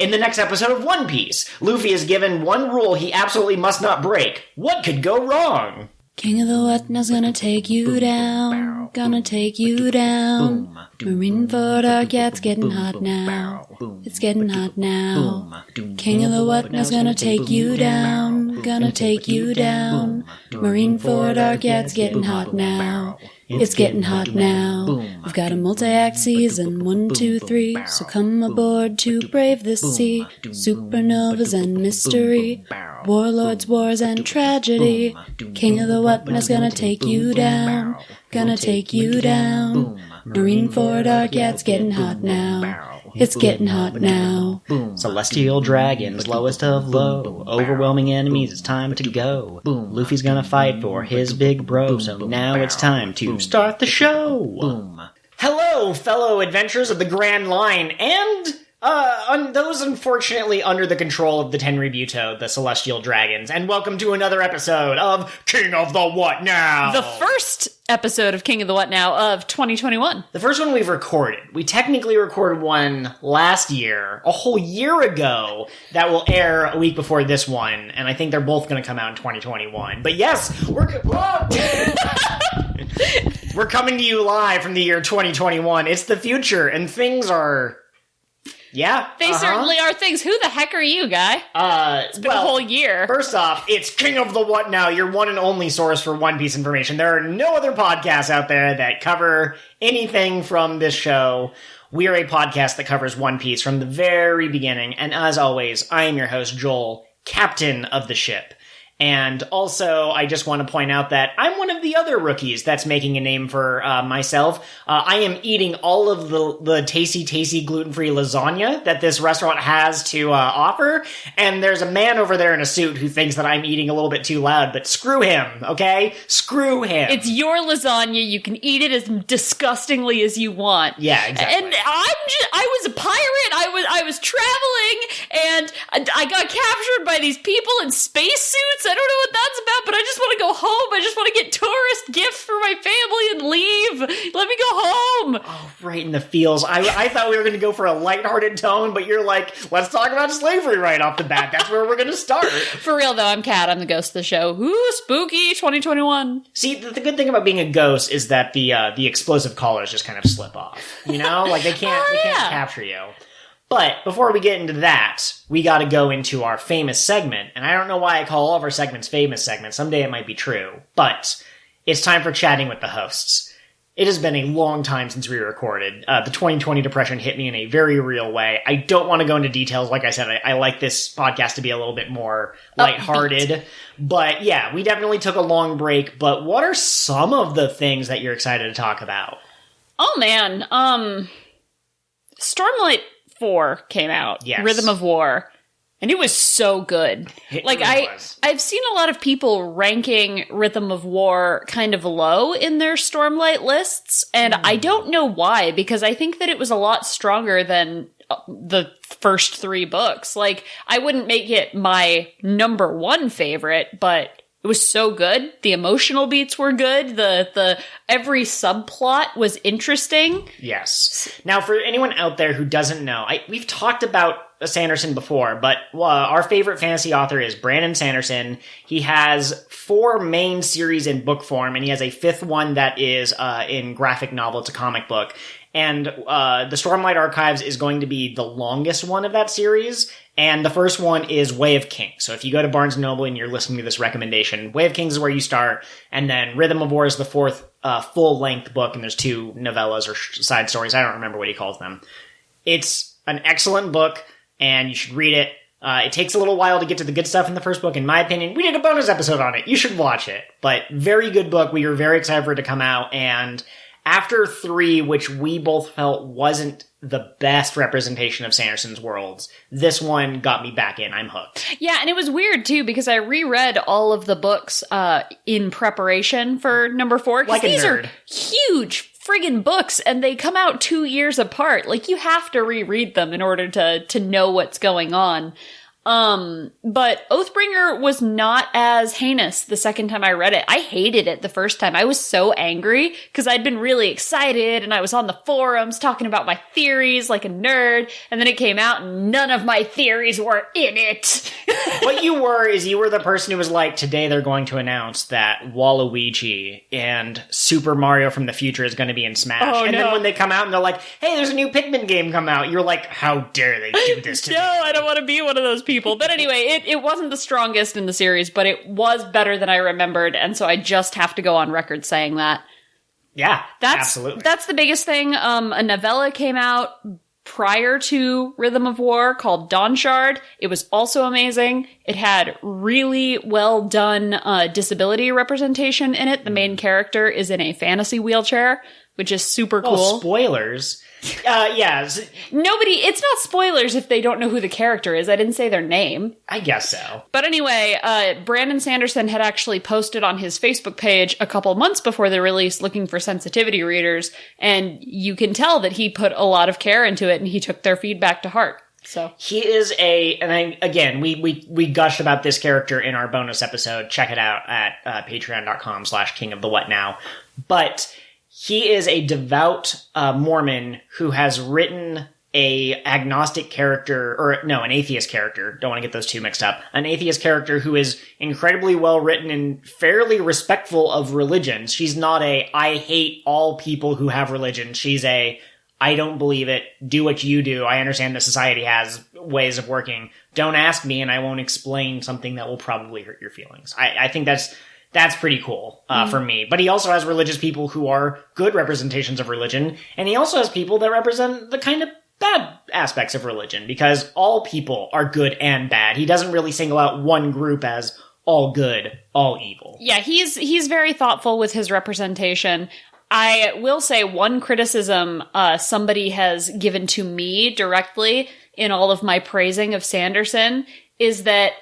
In the next episode of One Piece, Luffy is given one rule he absolutely must not break. What could go wrong? King of the what now's gonna take you down, gonna take you down. Marineford Arc, yeah, it's getting hot now, it's getting hot now. King of the what now's gonna take you down, gonna take you down. Marineford Arc, yeah, it's getting hot now. It's getting hot now. We've got a multi-act season, 1, 2, 3. So come aboard to brave this sea. Supernovas and mystery. Warlords, wars, and tragedy. King of the wetness gonna take you down. Gonna take you down. Marineford Arc, yeah, it's getting hot now. It's getting hot now. Celestial dragons, lowest of low. Overwhelming enemies, it's time to go. Luffy's gonna fight for his big bro, so now it's time to start the show. Hello, fellow adventurers of the Grand Line, and those unfortunately under the control of the Tenryubuto, the Celestial Dragons, and welcome to another episode of King of the What Now? The first episode of King of the What Now of 2021. The first one we've recorded. We technically recorded one last year, a whole year ago, that will air a week before this one, and I think they're both going to come out in 2021. But yes, we're coming to you live from the year 2021. It's the future, and things are... Yeah. They certainly are things. Who the heck are you, guy? It's been a whole year. First off, it's King of the What Now, your one and only source for One Piece information. There are no other podcasts out there that cover anything from this show. We are a podcast that covers One Piece from the very beginning. And as always, I am your host, Joel, captain of the ship. And also, I just want to point out that I'm one of the other rookies that's making a name for myself. I am eating all of the tasty gluten-free lasagna that this restaurant has to offer. And there's a man over there in a suit who thinks that I'm eating a little bit too loud, but screw him, okay? Screw him. It's your lasagna. You can eat it as disgustingly as you want. Yeah, exactly. And I was a pirate. I was traveling, and I got captured by these people in spacesuits. I don't know what that's about, but I just want to go home. I just want to get tourist gifts for my family and leave. Let me go home. Oh, right in the feels. I thought we were going to go for a lighthearted tone, but you're like, let's talk about slavery right off the bat. That's where we're going to start. For real, though, I'm Kat. I'm the ghost of the show. Ooh, spooky 2021. See, the good thing about being a ghost is that the explosive collars just kind of slip off. You know? Like, they can't capture you. But before we get into that, we got to go into our famous segment. And I don't know why I call all of our segments famous segments. Someday it might be true. But it's time for chatting with the hosts. It has been a long time since we recorded. The 2020 depression hit me in a very real way. I don't want to go into details. Like I said, I like this podcast to be a little bit more lighthearted. But yeah, we definitely took a long break. But what are some of the things that you're excited to talk about? Oh, man. Stormlight 4 came out. Yes. Rhythm of War. And it was so good. I've seen a lot of people ranking Rhythm of War kind of low in their Stormlight lists, and I don't know why, because I think that it was a lot stronger than the first 3 books. Like, I wouldn't make it my number 1 favorite, but it was so good. The emotional beats were good. The every subplot was interesting. Yes. Now, for anyone out there who doesn't know, we've talked about Sanderson before, but our favorite fantasy author is Brandon Sanderson. He has 4 main series in book form, and he has a 5th one that is in graphic novel. It's a comic book. And the Stormlight Archives is going to be the longest one of that series. And the first one is Way of Kings. So if you go to Barnes & Noble and you're listening to this recommendation, Way of Kings is where you start. And then Rhythm of War is the 4th full-length book, and there's 2 novellas or side stories. I don't remember what he calls them. It's an excellent book, and you should read it. It takes a little while to get to the good stuff in the first book, in my opinion. We did a bonus episode on it. You should watch it. But very good book. We were very excited for it to come out. And after 3, which we both felt wasn't the best representation of Sanderson's worlds, this one got me back in. I'm hooked. Yeah, and it was weird, too, because I reread all of the books in preparation for number 4. Like a these nerd. Are huge friggin' books, and they come out 2 years apart. Like, you have to reread them in order to know what's going on. But Oathbringer was not as heinous the second time I read it. I hated it the first time. I was so angry because I'd been really excited and I was on the forums talking about my theories like a nerd, and then it came out and none of my theories were in it. What you were the person who was like, today they're going to announce that Waluigi and Super Mario from the future is going to be in Smash. Oh, and no. then when they come out and they're like, hey, there's a new Pikmin game come out, you're like, how dare they do this to me? No, I don't want to be one of those people. But anyway, it wasn't the strongest in the series, but it was better than I remembered, and so I just have to go on record saying that. Yeah, Absolutely. That's the biggest thing. A novella came out prior to Rhythm of War called Dawn Shard. It was also amazing. It had really well done disability representation in it. The main character is in a fantasy wheelchair, which is super cool. Well, spoilers. Yeah. It's not spoilers if they don't know who the character is. I didn't say their name. I guess so. But anyway, Brandon Sanderson had actually posted on his Facebook page a couple months before the release looking for sensitivity readers, and you can tell that he put a lot of care into it and he took their feedback to heart. So he is we gushed about this character in our bonus episode. Check it out at patreon.com/kingofthewhatnow. But he is a devout Mormon who has written an atheist character. Don't want to get those two mixed up. An atheist character who is incredibly well written and fairly respectful of religion. She's not I hate all people who have religion. She's I don't believe it. Do what you do. I understand that society has ways of working. Don't ask me and I won't explain something that will probably hurt your feelings. I think that's pretty cool for me. But he also has religious people who are good representations of religion, and he also has people that represent the kind of bad aspects of religion, because all people are good and bad. He doesn't really single out one group as all good, all evil. yeah, he's very thoughtful with his representation. I will say one criticism somebody has given to me directly in all of my praising of Sanderson is that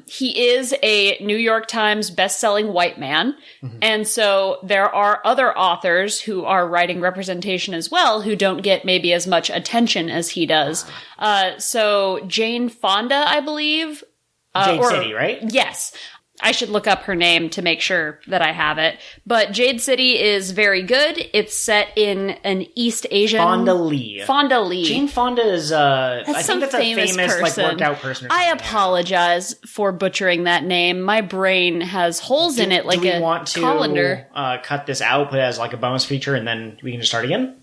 he is a New York Times best-selling white man. Mm-hmm. And so there are other authors who are writing representation as well who don't get maybe as much attention as he does. So Jane Fonda, I believe. Jade City, right? Yes. I should look up her name to make sure that I have it. But Jade City is very good. It's set in an East Asian... Fonda Lee. Jane Fonda is, I think that's a famous person. Like, worked out person or something. I apologize for butchering that name. My brain has holes in it like a colander. Want to cut this out, put it as like a bonus feature, and then we can just start again?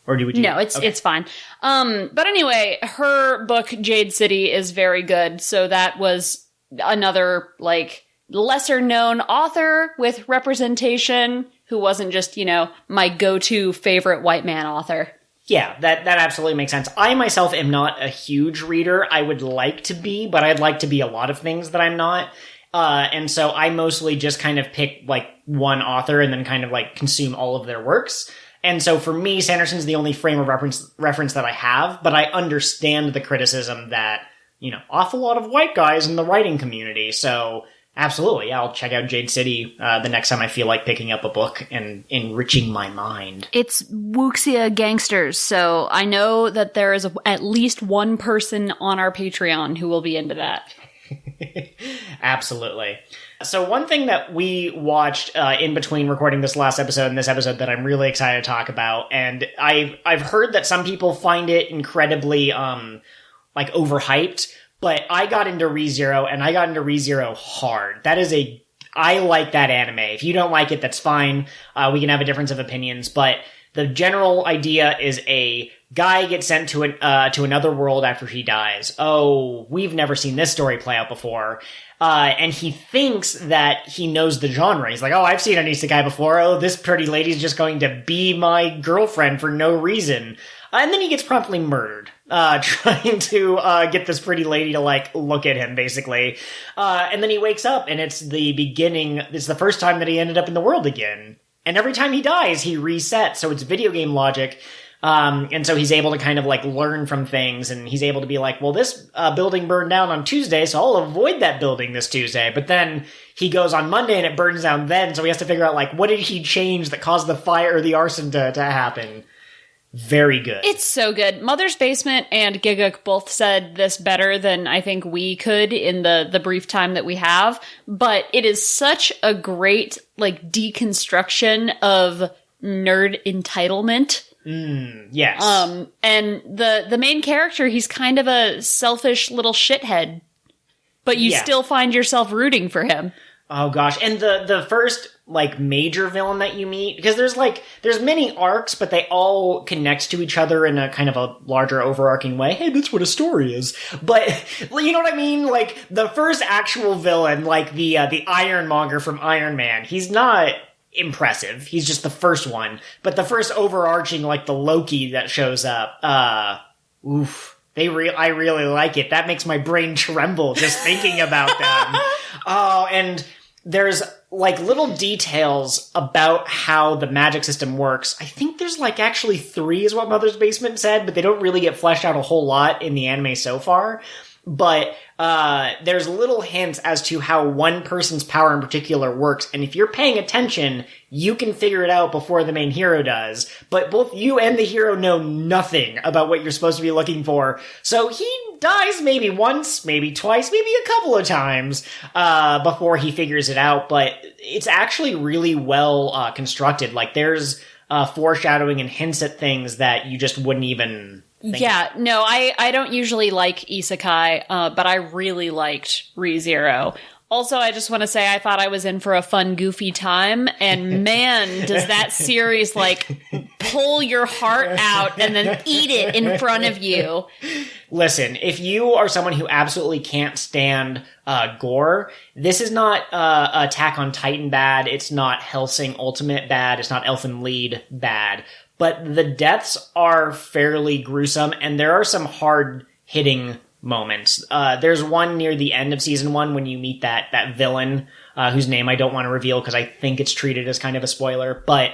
Or would you... No, it's fine. But anyway, her book, Jade City, is very good. So that was another, like... lesser-known author with representation who wasn't just, my go-to favorite white man author. Yeah, that absolutely makes sense. I myself am not a huge reader. I would like to be, but I'd like to be a lot of things that I'm not. And so I mostly just kind of pick, like, one author and then kind of, like, consume all of their works. And so for me, Sanderson's the only frame of reference that I have, but I understand the criticism that, awful lot of white guys in the writing community, so... Absolutely, yeah, I'll check out Jade City the next time I feel like picking up a book and enriching my mind. It's Wuxia Gangsters, so I know that there is at least one person on our Patreon who will be into that. Absolutely. So one thing that we watched in between recording this last episode and this episode that I'm really excited to talk about, and I've heard that some people find it incredibly overhyped, but I got into ReZero, and I got into ReZero hard. I like that anime. If you don't like it, that's fine. We can have a difference of opinions, but the general idea is a guy gets sent to another world after he dies. Oh, we've never seen this story play out before. And he thinks that he knows the genre. He's like, oh, I've seen an isekai before. Oh, this pretty lady's just going to be my girlfriend for no reason. And then he gets promptly murdered, trying to get this pretty lady to, look at him, basically. And then he wakes up, and it's the beginning. It's the first time that he ended up in the world again. And every time he dies, he resets. So it's video game logic. And so he's able to kind of, learn from things, and he's able to be like, well, this building burned down on Tuesday, so I'll avoid that building this Tuesday. But then he goes on Monday, and it burns down then, so he has to figure out, what did he change that caused the fire or the arson to happen? Very good. It's so good. Mother's Basement and Giguk both said this better than I think we could in the brief time that we have, but it is such a great, like, deconstruction of nerd entitlement. Yes. And the main character, he's kind of a selfish little shithead, but you still find yourself rooting for him. Oh gosh, and the first, like, major villain that you meet, because there's many arcs, but they all connect to each other in a kind of a larger overarching way. Hey, that's what a story is. But, you know what I mean? Like, the first actual villain, like the Ironmonger from Iron Man, he's not impressive. He's just the first one. But the first overarching, like, the Loki that shows up, oof. I really like it. That makes my brain tremble just thinking about them. Oh, and there's, like, little details about how the magic system works. I think there's, like, actually 3 is what Mother's Basement said, but they don't really get fleshed out a whole lot in the anime so far. But there's little hints as to how one person's power in particular works, and if you're paying attention, you can figure it out before the main hero does. But both you and the hero know nothing about what you're supposed to be looking for, so he dies maybe once, maybe twice, maybe a couple of times before he figures it out. But it's actually really well constructed. Like, there's foreshadowing and hints at things that you just wouldn't even... No, I don't usually like isekai, but I really liked ReZero. Also, I just want to say I thought I was in for a fun, goofy time, and man, does that series, like, pull your heart out and then eat it in front of you. Listen, if you are someone who absolutely can't stand gore, this is not Attack on Titan bad, it's not Hellsing Ultimate bad, it's not Elfen Lied bad. But the deaths are fairly gruesome, and there are some hard-hitting moments. There's one near the end of season 1 when you meet that villain, whose name I don't want to reveal because I think it's treated as kind of a spoiler, but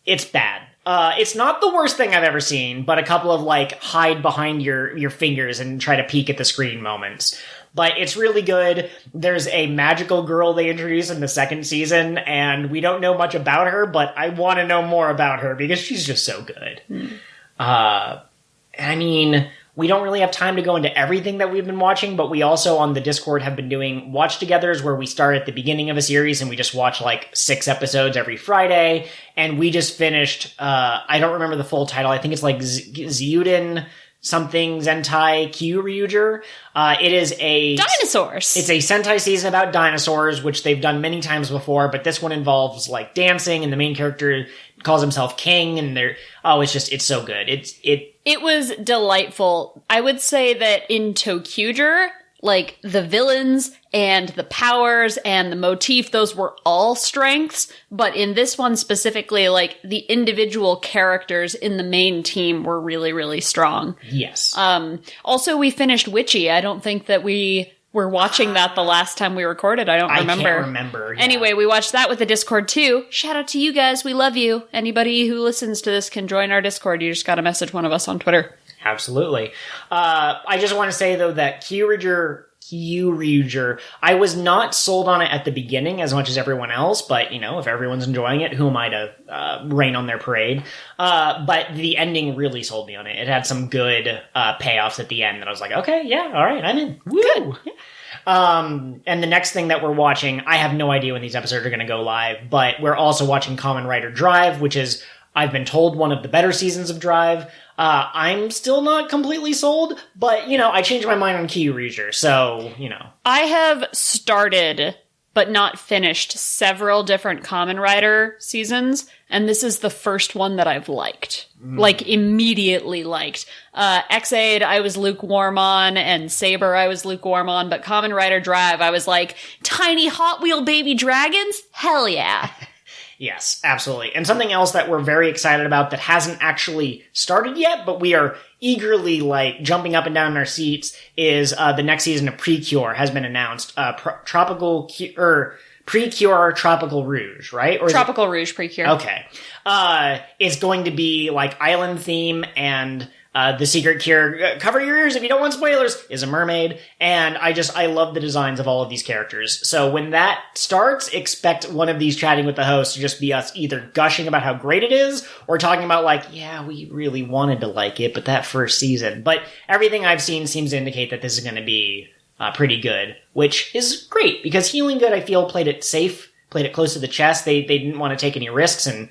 it's bad. It's not the worst thing I've ever seen, but a couple of, like, hide behind your fingers and try to peek at the screen moments. But it's really good. There's a magical girl they introduce in the second season, and we don't know much about her, but I want to know more about her because she's just so good. I mean, we don't really have time to go into everything that we've been watching, but we also on the Discord have been doing watch-togethers where we start at the beginning of a series and we just watch, like, 6 episodes every Friday. And we just finished, I don't remember the full title, I think it's like Zyuden Sentai Kyoryuger. It is a... Dinosaurs! It's a Sentai season about dinosaurs, which they've done many times before, but this one involves, like, dancing, and the main character calls himself King, and they're... Oh, it's so good. It was delightful. I would say that in Tokyuger, like, the villains and the powers and the motif, those were all strengths, but in this one specifically, like, the individual characters in the main team were really, really strong. Yes. Also, we finished Witchy. I don't think that we were watching that the last time we recorded. I don't remember. I can't remember. Yeah. Anyway, we watched that with the Discord too. Shout out to you guys. We love you. Anybody who listens to this can join our Discord. You just gotta message one of us on Twitter. Absolutely. I just want to say, though, that Kyoryuger, I was not sold on it at the beginning as much as everyone else, but, you know, if everyone's enjoying it, who am I to rain on their parade? But the ending really sold me on it. It had some good payoffs at the end that I was like, okay, yeah, all right, I'm in. Woo! Good. And the next thing that we're watching, I have no idea when these episodes are going to go live, but we're also watching Kamen Rider Drive, which is, I've been told, one of the better seasons of Drive. I'm still not completely sold, but, you know, I changed my mind on Kyoryuger, so, you know. I have started, but not finished, several different Kamen Rider seasons, and this is the first one that I've liked. Like, immediately liked. X-Aid, I was lukewarm on, and Saber, I was lukewarm on, but Kamen Rider Drive, I was like, tiny Hot Wheel baby dragons? Hell yeah. Yes, absolutely. And something else that we're very excited about that hasn't actually started yet, but we are eagerly, like, jumping up and down in our seats is the next season of Precure has been announced. Precure Tropical Rouge, right? Or Tropical Rouge Precure. Okay. It's going to be, like, island theme and The secret cure, cover your ears if you don't want spoilers, is a mermaid. And I love the designs of all of these characters. So when that starts, expect one of these chatting with the host to just be us either gushing about how great it is, or talking about like, yeah, we really wanted to like it, but that first season. But everything I've seen seems to indicate that this is going to be pretty good, which is great, because Healing Good, I feel, played it safe, played it close to the chest. They didn't want to take any risks, and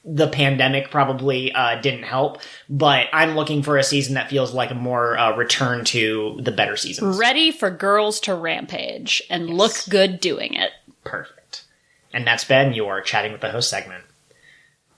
the pandemic probably didn't help, but I'm looking for a season that feels like a more return to the better seasons. Ready for girls to rampage and look good doing it. Perfect. And that's been your Chatting with the Host segment.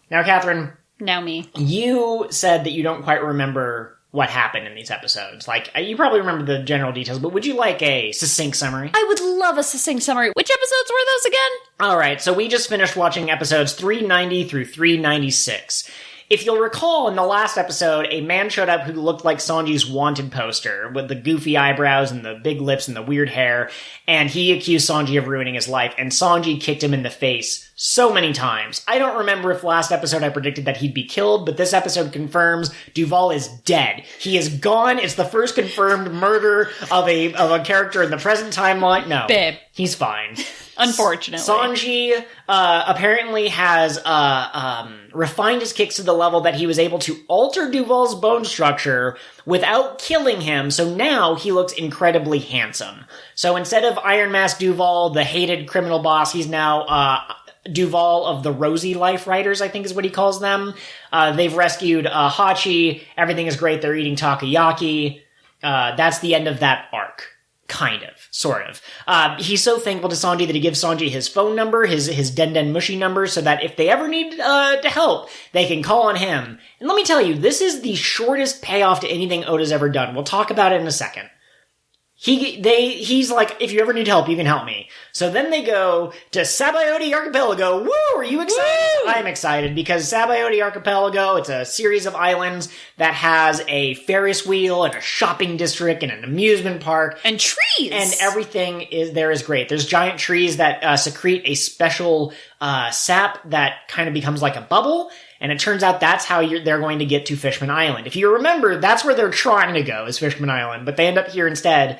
Now, Catherine. Now me. You said that you don't quite remember what happened in these episodes. Like, you probably remember the general details, but would you like a succinct summary? I would love a succinct summary. Which episodes were those again? Alright, so we just finished watching episodes 390 through 396. If you'll recall, in the last episode, a man showed up who looked like Sanji's wanted poster, with the goofy eyebrows and the big lips and the weird hair, and he accused Sanji of ruining his life, and Sanji kicked him in the face so many times. I don't remember if last episode I predicted that he'd be killed, but this episode confirms Duval is dead. He is gone. It's the first confirmed murder of a character in the present timeline. No. Babe. He's fine. Unfortunately. Sanji apparently has refined his kicks to the level that he was able to alter Duval's bone structure without killing him, so now he looks incredibly handsome. So instead of Iron Mask Duval, the hated criminal boss, he's now Duval of the Rosy Life Riders, I think is what he calls them. They've rescued Hachi. Everything is great. They're eating takoyaki. That's the end of that arc. Kind of. Sort of. He's so thankful to Sanji that he gives Sanji his phone number, his Den Mushi number, so that if they ever need to help, they can call on him. And let me tell you, this is the shortest payoff to anything Oda's ever done. We'll talk about it in a second. He's like, if you ever need help, you can help me. So then they go to Sabaody Archipeligo. Woo! Are you excited? Woo! I'm excited because Sabaody Archipelago, it's a series of islands that has a Ferris wheel and a shopping district and an amusement park. And trees! And everything is great. There's giant trees that secrete a special sap that kind of becomes like a bubble. And it turns out that's how they're going to get to Fishman Island. If you remember, that's where they're trying to go, is Fishman Island. But they end up here instead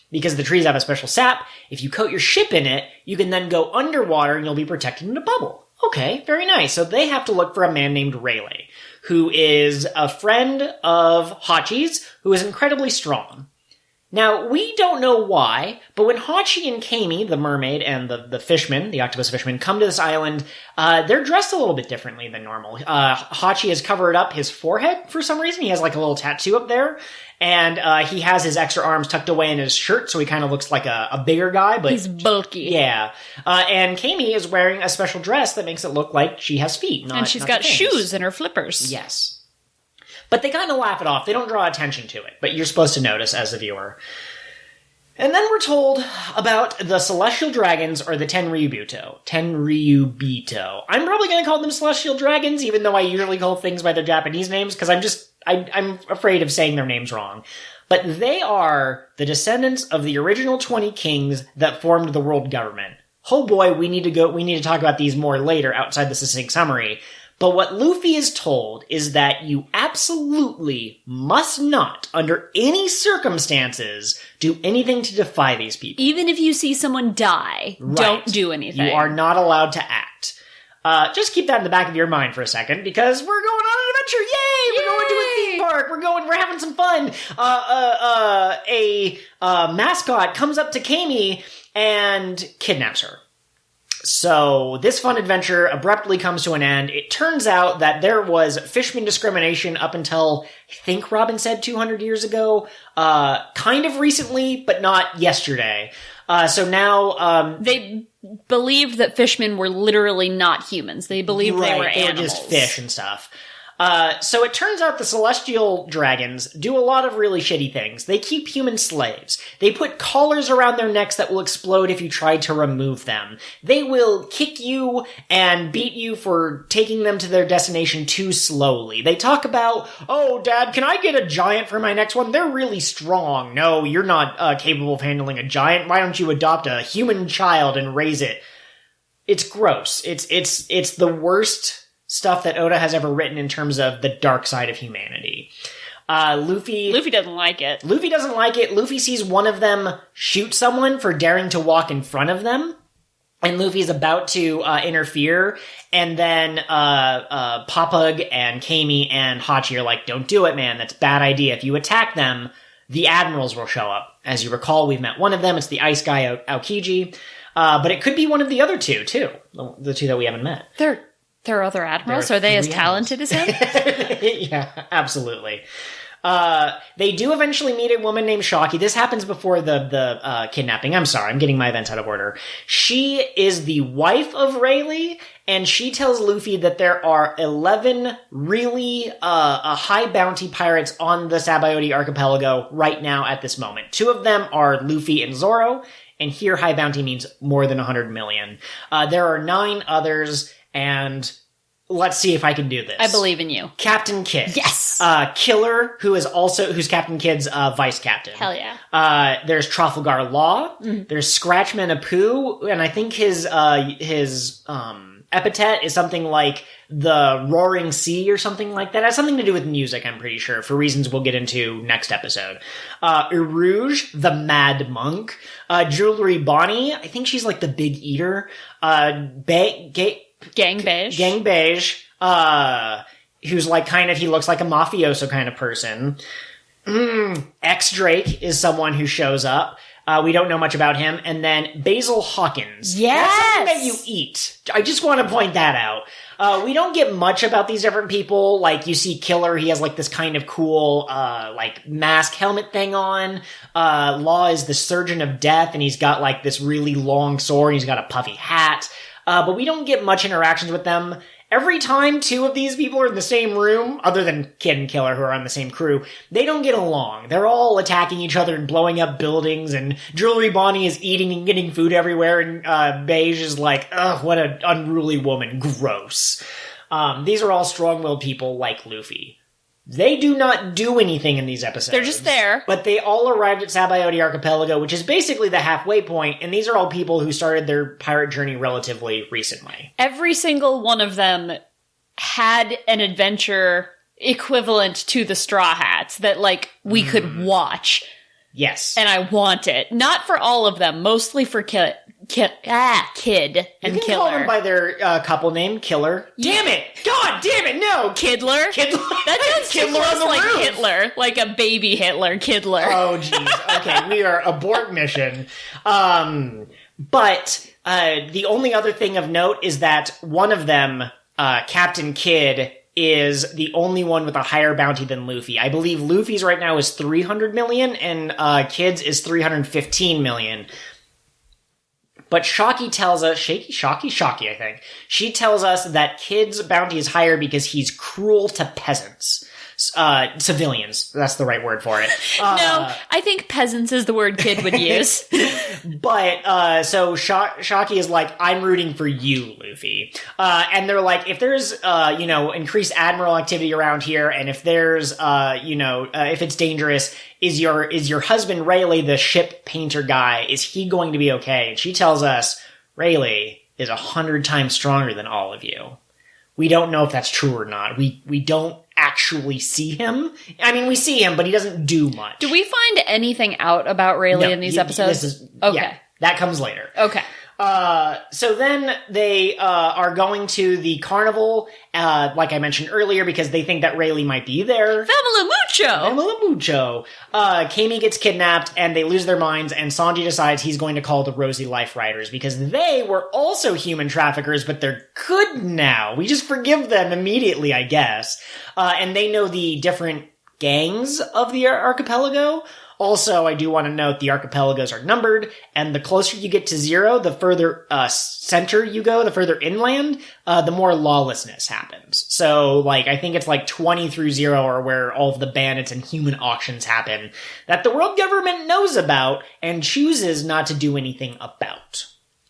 because the trees have a special sap. If you coat your ship in it, you can then go underwater and you'll be protected in a bubble. Okay, very nice. So they have to look for a man named Rayleigh, who is a friend of Hachi's, who is incredibly strong. Now, we don't know why, but when Hachi and Kami, the mermaid, and the fishman, the octopus fishman, come to this island, they're dressed a little bit differently than normal. Hachi has covered up his forehead for some reason. He has like a little tattoo up there. And he has his extra arms tucked away in his shirt, so he kind of looks like a bigger guy. But he's bulky. Yeah. And Kami is wearing a special dress that makes it look like she has feet. And she's got shoes in her flippers. Yes. But they kind of laugh it off. They don't draw attention to it. But you're supposed to notice as a viewer. And then we're told about the Celestial Dragons, or the Tenryubito. Tenryubito. I'm probably going to call them Celestial Dragons, even though I usually call things by their Japanese names, because I'm afraid of saying their names wrong. But they are the descendants of the original 20 kings that formed the world government. Oh boy, we need to talk about these more later outside the succinct summary. But what Luffy is told is that you absolutely must not, under any circumstances, do anything to defy these people. Even if you see someone die, right. Don't do anything. You are not allowed to act. Just keep that in the back of your mind for a second, because we're going on an adventure! Yay! We're going to a theme park! We're having some fun! A mascot comes up to Kami and kidnaps her. So, this fun adventure abruptly comes to an end. It turns out that there was fishman discrimination up until, I think Robin said 200 years ago. Kind of recently, but not yesterday. So now, they believed that fishmen were literally not humans. They believed they were animals. They were just fish and stuff. So it turns out the Celestial Dragons do a lot of really shitty things. They keep human slaves. They put collars around their necks that will explode if you try to remove them. They will kick you and beat you for taking them to their destination too slowly. They talk about, oh, Dad, can I get a giant for my next one? They're really strong. No, you're not capable of handling a giant. Why don't you adopt a human child and raise it? It's gross. It's the worst stuff that Oda has ever written in terms of the dark side of humanity. Luffy doesn't like it. Luffy doesn't like it. Luffy sees one of them shoot someone for daring to walk in front of them. And Luffy's about to interfere, and then Papug and Kami and Hachi are like, don't do it, man. That's a bad idea. If you attack them, the admirals will show up. As you recall, we've met one of them. It's the ice guy, Aokiji. But it could be one of the other two, too. The two that we haven't met. There are other admirals? Are they as talented as him? Yeah, absolutely. They do eventually meet a woman named Shocky. This happens before the kidnapping. I'm sorry, I'm getting my events out of order. She is the wife of Rayleigh, and she tells Luffy that there are 11 really high bounty pirates on the Sabaody archipelago right now at this moment. 2 of them are Luffy and Zoro, and here high bounty means more than 100 million. There are 9 others, and let's see if I can do this. I believe in you. Captain Kidd. Yes! Killer, who's Captain Kidd's vice captain. Hell yeah. There's Trafalgar Law. Mm-hmm. There's Scratchman Apu, and I think his epithet is something like the Roaring Sea or something like that. It has something to do with music, I'm pretty sure, for reasons we'll get into next episode. Erouge, the Mad Monk. Jewelry Bonnie, I think she's like the Big Eater. Gang Beige. Gang Beige, who's like he looks like a mafioso kind of person. X-Drake is someone who shows up. We don't know much about him. And then Basil Hawkins. Yes! That's something that you eat. I just want to point that out. We don't get much about these different people. Like, you see Killer, he has like this kind of cool, mask helmet thing on. Law is the Surgeon of Death, and he's got like this really long sword, and he's got a puffy hat. But we don't get much interactions with them. Every time 2 of these people are in the same room, other than Kid and Killer who are on the same crew, they don't get along. They're all attacking each other and blowing up buildings, and Jewelry Bonnie is eating and getting food everywhere, and Beige is like, ugh, what an unruly woman. Gross. These are all strong-willed people like Luffy. They do not do anything in these episodes. They're just there. But they all arrived at Sabaody Archipelago, which is basically the halfway point, and these are all people who started their pirate journey relatively recently. Every single one of them had an adventure equivalent to the Straw Hats that, we could watch. Yes. And I want it. Not for all of them, mostly for Kid and you can Killer. Call them by their couple name, Killer. Damn it! God damn it! No, Kiddler. That sounds too close like roof. Hitler, like a baby Hitler, Kiddler. Oh, jeez. Okay, we are abort mission. But the only other thing of note is that one of them, Captain Kidd, is the only one with a higher bounty than Luffy. I believe Luffy's right now is 300 million, and Kidd's is 315 million. But Shocky tells us, Shocky, I think. She tells us that Kidd's bounty is higher because he's cruel to peasants. Civilians. That's the right word for it. No, I think peasants is the word Kidd would use. But, so Shocky is like, I'm rooting for you, Luffy. And they're like, if there's, increased admiral activity around here, and if there's, if it's dangerous, is your husband Rayleigh, the ship painter guy, is he going to be okay? And she tells us, Rayleigh is 100 times stronger than all of you. We don't know if that's true or not. We don't actually see him. I mean, we see him, but he doesn't do much. Do we find anything out about Rayleigh in these episodes? Okay. Yeah, that comes later. Okay. So then they are going to the carnival, like I mentioned earlier, because they think that Rayleigh might be there. Family mucho. Kami gets kidnapped, and they lose their minds, and Sanji decides he's going to call the Rosy Life Riders, because they were also human traffickers, but they're good now. We just forgive them immediately, I guess. And they know the different gangs of the archipelago. Also, I do want to note the archipelagos are numbered, and the closer you get to 0, the further center you go, the further inland, the more lawlessness happens. So, I think it's 20 through 0 are where all of the bandits and human auctions happen that the world government knows about and chooses not to do anything about.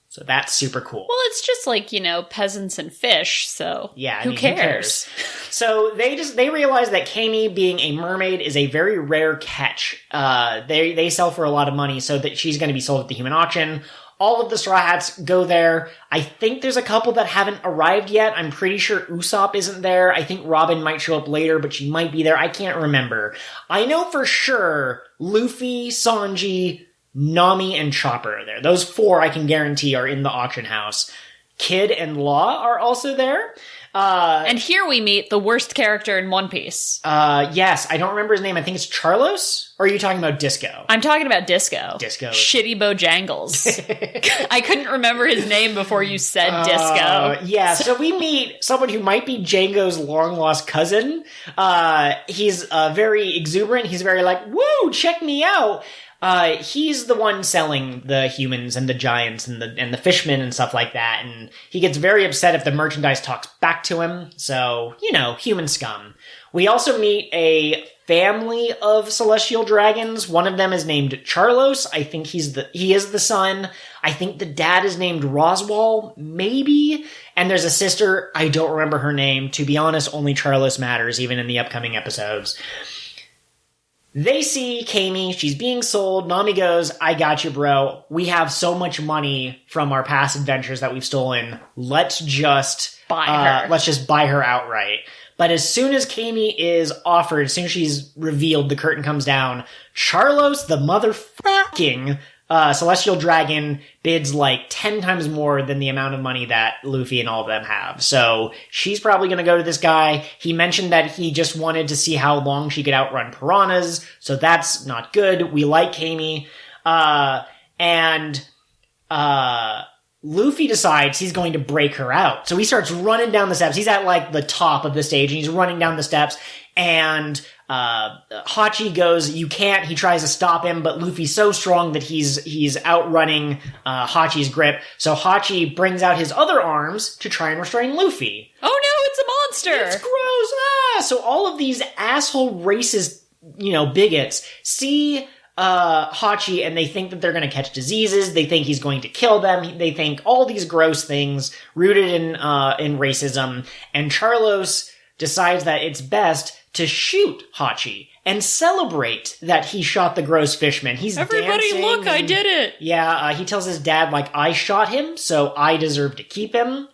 So that's super cool. Well, it's just peasants and fish, so yeah, who cares? So they realize that Kami being a mermaid is a very rare catch. They sell for a lot of money, so that she's going to be sold at the human auction. all of the Straw Hats go there. I think there's a couple that haven't arrived yet. I'm pretty sure Usopp isn't there. I think Robin might show up later, but she might be there. I can't remember. I know for sure Luffy, Sanji, Nami, and Chopper are there. Those 4 I can guarantee are in the auction house. Kid and Law are also there. And here we meet the worst character in One Piece. Yes, I don't remember his name. I think it's Charlos? Or are you talking about Disco? I'm talking about Disco. Disco. Shitty Bojangles. I couldn't remember his name before you said Disco. Yeah, so we meet someone who might be Django's long-lost cousin. He's very exuberant. He's very like, woo, check me out. He's the one selling the humans and the giants and the fishmen and stuff like that, and he gets very upset if the merchandise talks back to him, so, human scum. We also meet a family of celestial dragons. One of them is named Charlos. I think he is the son. I think the dad is named Roswell, maybe, and there's a sister. I don't remember her name. To be honest, only Charlos matters, even in the upcoming episodes. They see Kami, she's being sold. Nami goes, I got you, bro. We have so much money from our past adventures that we've stolen. Let's just buy her. Let's just buy her outright. But as soon as Kami is offered, as soon as she's revealed, the curtain comes down. Charlos, the motherfucking celestial dragon, bids like 10 times more than the amount of money that Luffy and all of them have. So she's probably going to go to this guy. He mentioned that he just wanted to see how long she could outrun piranhas, so that's not good. We like Kami. Luffy decides he's going to break her out. So he starts running down the steps. He's at like the top of the stage and he's running down the steps, and Hachi goes, you can't. He tries to stop him, but Luffy's so strong that he's outrunning Hachi's grip. So Hachi brings out his other arms to try and restrain Luffy. Oh no, it's a monster! It's gross! So all of these asshole racist, bigots see Hachi and they think that they're going to catch diseases. They think he's going to kill them. They think all these gross things rooted in racism. And Charlos decides that it's best to shoot Hachi and celebrate that he shot the gross fishman. He's Everybody dancing look, I did it! Yeah, he tells his dad, I shot him, so I deserve to keep him.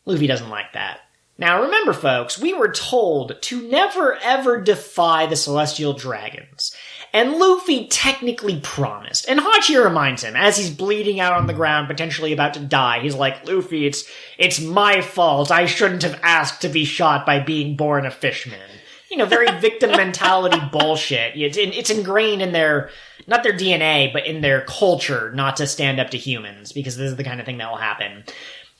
Luffy doesn't like that. Now remember, folks, we were told to never ever defy the celestial dragons. And Luffy technically promised. And Hachi reminds him, as he's bleeding out on the ground, potentially about to die, he's like, Luffy, it's my fault. I shouldn't have asked to be shot by being born a fishman. Very victim mentality bullshit. It's ingrained in not their DNA, but in their culture not to stand up to humans, because this is the kind of thing that will happen.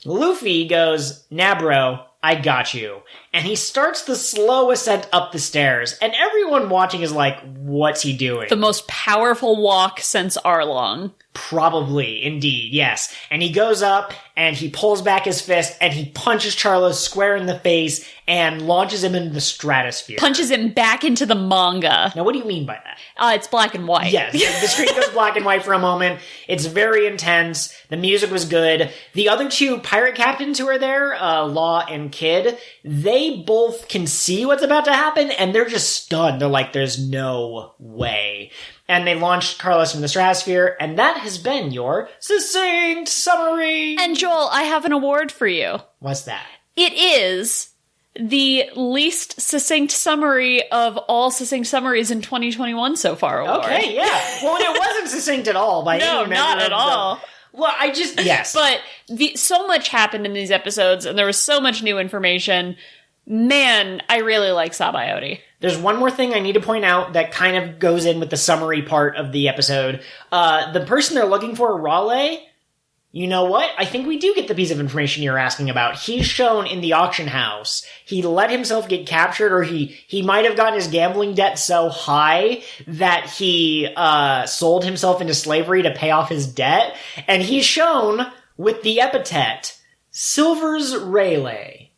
Luffy goes, nah, bro, I got you. And he starts the slow ascent up the stairs, and everyone watching is like, what's he doing? The most powerful walk since Arlong. Probably, indeed, yes. And he goes up, and he pulls back his fist, and he punches Charlos square in the face, and launches him into the stratosphere. Punches him back into the manga. Now, what do you mean by that? It's black and white. Yes, the screen goes black and white for a moment. It's very intense. The music was good. The other 2 pirate captains who are there, Law and Kid, they both can see what's about to happen, and they're just stunned. They're like, there's no way. And they launched Carlos from the stratosphere, and that has been your succinct summary. And Joel, I have an award for you. What's that? It is the least succinct summary of all succinct summaries in 2021 so far award. Okay, yeah. Well, it wasn't succinct at all by any measure. No, not at all. Well, yes. But so much happened in these episodes, and there was so much new information. Man, I really like Sabaody. There's one more thing I need to point out that kind of goes in with the summary part of the episode. The person they're looking for, Rayleigh, you know what? I think we do get the piece of information you're asking about. He's shown in the auction house. He let himself get captured, or he might have gotten his gambling debt so high that he sold himself into slavery to pay off his debt. And he's shown with the epithet, Silver's Rayleigh,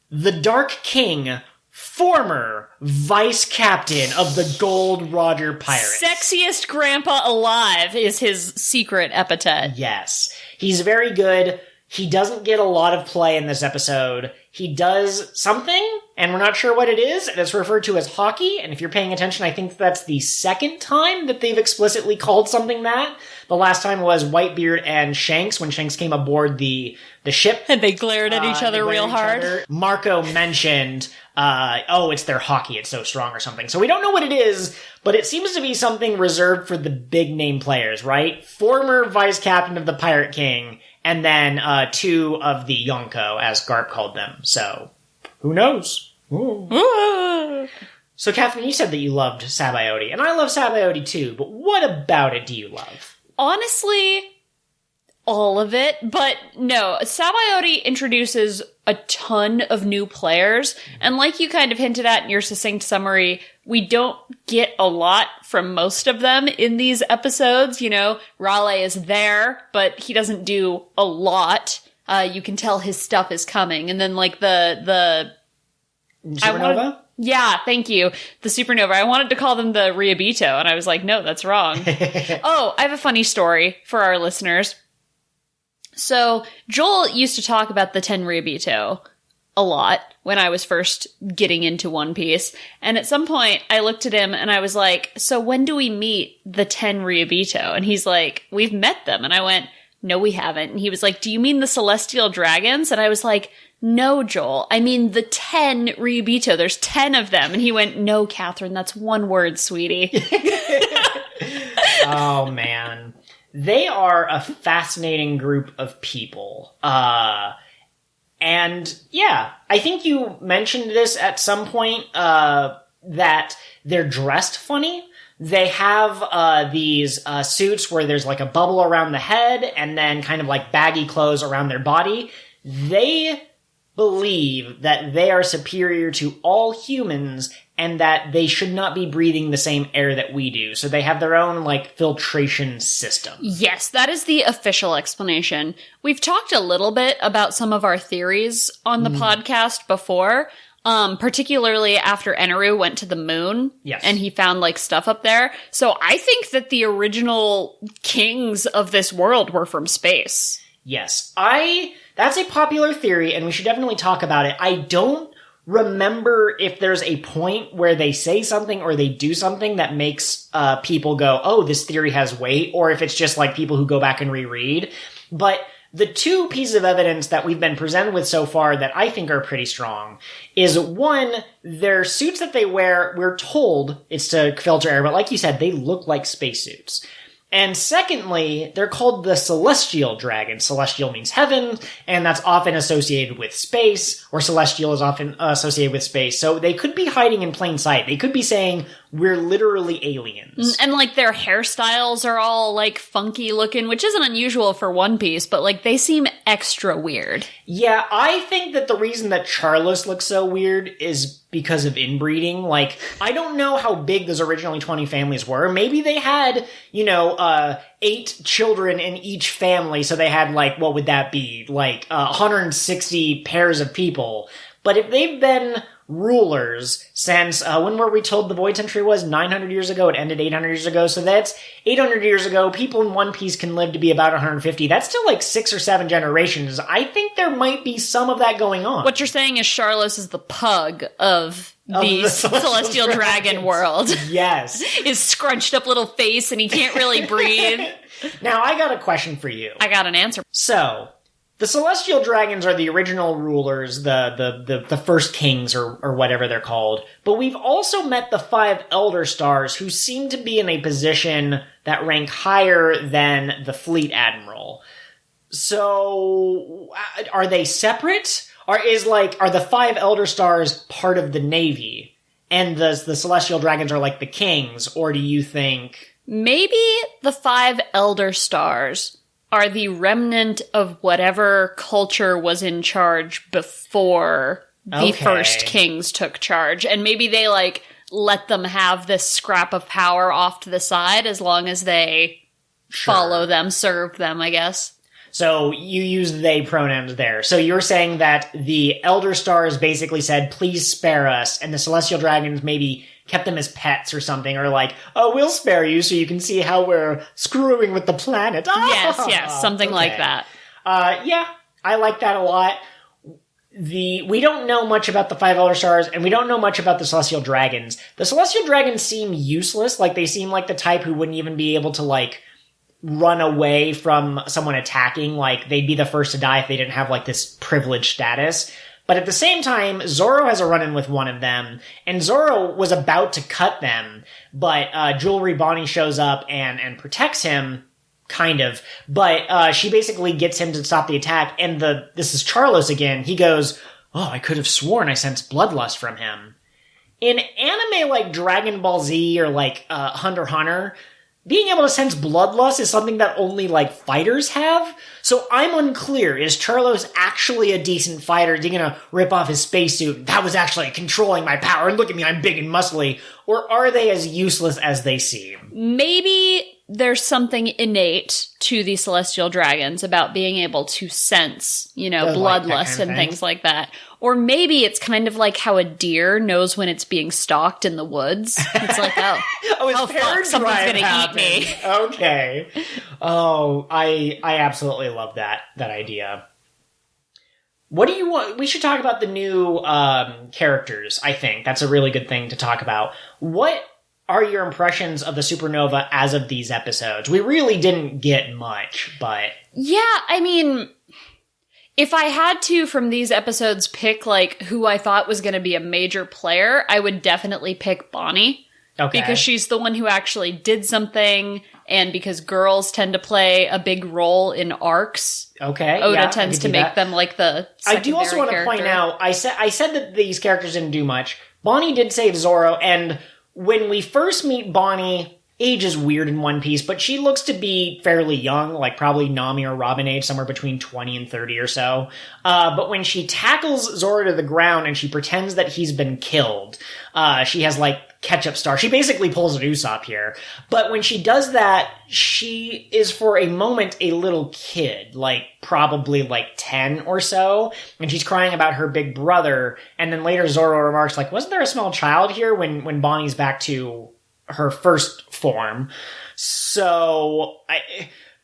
the Dark King, former vice captain of the Gold Roger Pirates. Sexiest grandpa alive is his secret epithet. Yes. He's very good. He doesn't get a lot of play in this episode. He does something, and we're not sure what it is, and it's referred to as hockey, and if you're paying attention, I think that's the second time that they've explicitly called something that. The last time was Whitebeard and Shanks, when Shanks came aboard the ship. And they glared at each other real hard. Marco mentioned, it's their hockey, it's so strong or something. So we don't know what it is, but it seems to be something reserved for the big name players, right? Former vice captain of the Pirate King, and then 2 of the Yonko, as Garp called them. So, who knows? So, Catherine, you said that you loved Sabaody, and I love Sabaody too, but what about it do you love? Honestly, all of it, but no, Sabaody introduces a ton of new players, and like you kind of hinted at in your succinct summary, we don't get a lot from most of them in these episodes. You know, Rayleigh is there, but he doesn't do a lot. You can tell his stuff is coming, and then like the Supernova? Yeah, thank you. The Supernova. I wanted to call them the Ryabito, and I was like, no, that's wrong. Oh, I have a funny story for our listeners. So, Joel used to talk about the 10 Ryabito a lot when I was first getting into One Piece. And at some point, I looked at him and I was like, so when do we meet the 10 Ryabito? And he's like, we've met them. And I went, no, we haven't. And he was like, do you mean the Celestial Dragons? And I was like, no, Joel, I mean the 10 Ryabito. There's 10 of them. And he went, no, Catherine, that's one word, sweetie. Oh, man. They are a fascinating group of people. And yeah, I think you mentioned this at some point, that they're dressed funny. They have these suits where there's like a bubble around the head and then kind of like baggy clothes around their body. They believe that they are superior to all humans and that they should not be breathing the same air that we do. So they have their own, like, filtration system. Yes, that is the official explanation. We've talked a little bit about some of our theories on the podcast before, particularly after Eneru went to the moon. Yes. And he found, like, stuff up there. So I think that the original kings of this world were from space. Yes. That's a popular theory, and we should definitely talk about it. I don't remember if there's a point where they say something or they do something that makes people go, oh, this theory has weight, or if it's just like people who go back and reread. But the 2 pieces of evidence that we've been presented with so far that I think are pretty strong is, one, their suits that they wear, we're told it's to filter air, but like you said, they look like spacesuits. And secondly, they're called the Celestial Dragon. Celestial means heaven, and that's often associated with space, or celestial is often associated with space. So they could be hiding in plain sight. They could be saying, we're literally aliens. And, like, their hairstyles are all, like, funky looking, which isn't unusual for One Piece, but, like, they seem extra weird. Yeah, I think that the reason that Charlos looks so weird is because of inbreeding. Like, I don't know how big those originally 20 families were. Maybe they had, 8 children in each family, so they had, like, what would that be? Like, 160 pairs of people. But if they've been rulers since, when were we told the Void Century was? 900 years ago. It ended 800 years ago. So that's 800 years ago. People in One Piece can live to be about 150. That's still like 6 or 7 generations. I think there might be some of that going on. What you're saying is Charlos is the pug of the Celestial Dragon world. Yes. His scrunched up little face and he can't really breathe. Now, I got a question for you. I got an answer. So, the Celestial Dragons are the original rulers, the first kings, or whatever they're called. But we've also met the 5 Elder Stars, who seem to be in a position that rank higher than the Fleet Admiral. So, are they separate? Are the 5 Elder Stars part of the Navy? And the Celestial Dragons are like the kings? Or do you think... Maybe the 5 Elder Stars are the remnant of whatever culture was in charge before the first kings took charge. And maybe they, like, let them have this scrap of power off to the side as long as they follow them, serve them, I guess. So you use they pronouns there. So you're saying that the Elder Stars basically said, please spare us, and the Celestial Dragons maybe kept them as pets or something, or like, oh, we'll spare you so you can see how we're screwing with the planet. Yes, something like that. Yeah, I like that a lot. we don't know much about the Five Elder Stars, and we don't know much about the Celestial Dragons. The Celestial Dragons seem useless. Like, they seem like the type who wouldn't even be able to, like, run away from someone attacking. Like, they'd be the first to die if they didn't have, like, this privileged status. But at the same time, Zoro has a run-in with one of them, and Zoro was about to cut them, but Jewelry Bonnie shows up and protects him, kind of. But she basically gets him to stop the attack, and this is Charlos again. He goes, "Oh, I could have sworn I sensed bloodlust from him." In anime like Dragon Ball Z or like Hunter x Hunter, being able to sense bloodlust is something that only, like, fighters have. So I'm unclear. Is Charlos actually a decent fighter? Is he gonna rip off his spacesuit? That was actually controlling my power, and look at me, I'm big and muscly. Or are they as useless as they seem? Maybe there's something innate to the Celestial Dragons about being able to sense, bloodlust and things like that. Or maybe it's kind of like how a deer knows when it's being stalked in the woods. It's like, oh fuck, someone's gonna eat me. Okay. Oh, I absolutely love that idea. What do you want? We should talk about the new characters, I think. That's a really good thing to talk about. What are your impressions of the Supernova as of these episodes? We really didn't get much, but... Yeah, I mean, if I had to, from these episodes, pick, like, who I thought was going to be a major player, I would definitely pick Bonnie. Okay. Because she's the one who actually did something, and because girls tend to play a big role in arcs. Okay. Oda tends to make them, like, the secondary I do also want to point out, I said that these characters didn't do much. Bonnie did save Zoro, and when we first meet Bonnie, age is weird in One Piece, but she looks to be fairly young, like probably Nami or Robin age, somewhere between 20 and 30 or so. But when she tackles Zoro to the ground and she pretends that he's been killed, she has, like, ketchup star. She basically pulls an Usopp here. But when she does that, she is for a moment a little kid, like probably like 10 or so, and she's crying about her big brother. And then later Zoro remarks, like, wasn't there a small child here when Bonnie's back to her first form? So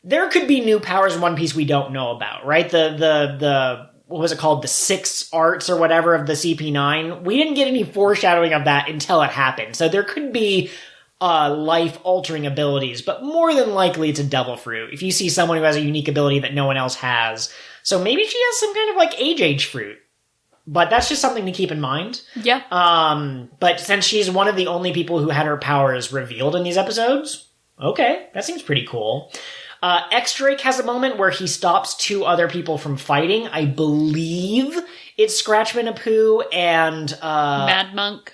there could be new powers in One Piece we don't know about, right? The what was it called? The 6 arts or whatever of the CP9. We didn't get any foreshadowing of that until it happened. So there could be life-altering abilities, but more than likely it's a devil fruit. If you see someone who has a unique ability that no one else has. So maybe she has some kind of, like, age fruit. But that's just something to keep in mind. Yeah. But since she's one of the only people who had her powers revealed in these episodes, okay, that seems pretty cool. X-Drake has a moment where he stops 2 other people from fighting. I believe it's Scratchman Apu and Mad Monk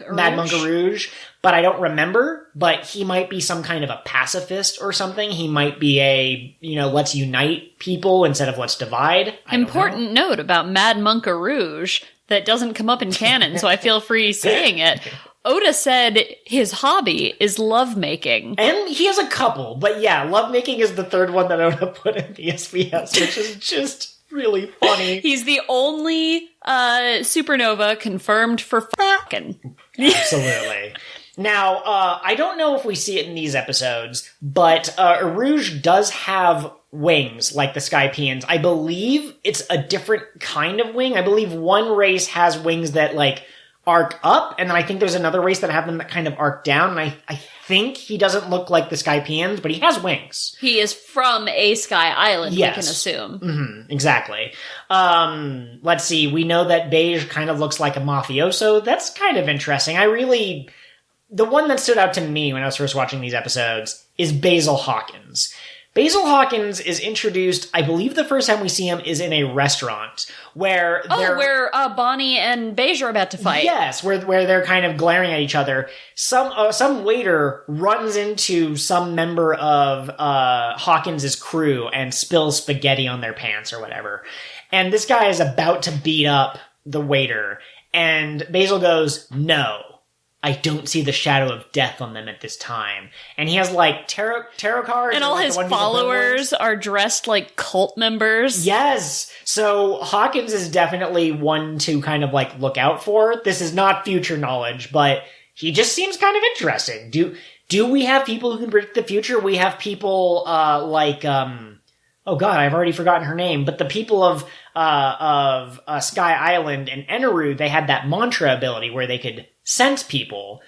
Rouge, but I don't remember. But he might be some kind of a pacifist or something. He might be a, let's unite people instead of let's divide. Important note about Mad Monk Rouge that doesn't come up in canon, so I feel free saying it. Oda said his hobby is lovemaking. And he has a couple, but yeah, lovemaking is the third one that Oda put in the SBS, which is just really funny. He's the only Supernova confirmed for fucking. Absolutely. Now, I don't know if we see it in these episodes, but Rouge does have wings like the Skypeans. I believe it's a different kind of wing. I believe one race has wings that, like, arc up, and then I think there's another race that have them that kind of arc down, and I think he doesn't look like the Skypeans, but he has wings. He is from a sky island, yes. We can assume. Mm-hmm, exactly. Let's see, we know that Beige kind of looks like a mafioso. That's kind of interesting. The one that stood out to me when I was first watching these episodes is Basil Hawkins. Basil Hawkins is introduced, I believe the first time we see him is in a restaurant where Bonnie and Beige are about to fight. Yes, where they're kind of glaring at each other. Some waiter runs into some member of Hawkins' crew and spills spaghetti on their pants or whatever. And this guy is about to beat up the waiter, and Basil goes, "No, I don't see the shadow of death on them at this time." And he has, like, tarot cards. And all his followers are dressed like cult members. Yes! So Hawkins is definitely one to kind of, like, look out for. This is not future knowledge, but he just seems kind of interesting. Do we have people who can predict the future? We have people, oh god, I've already forgotten her name, but the people of Sky Island and Eneru, they had that mantra ability where they could sense people.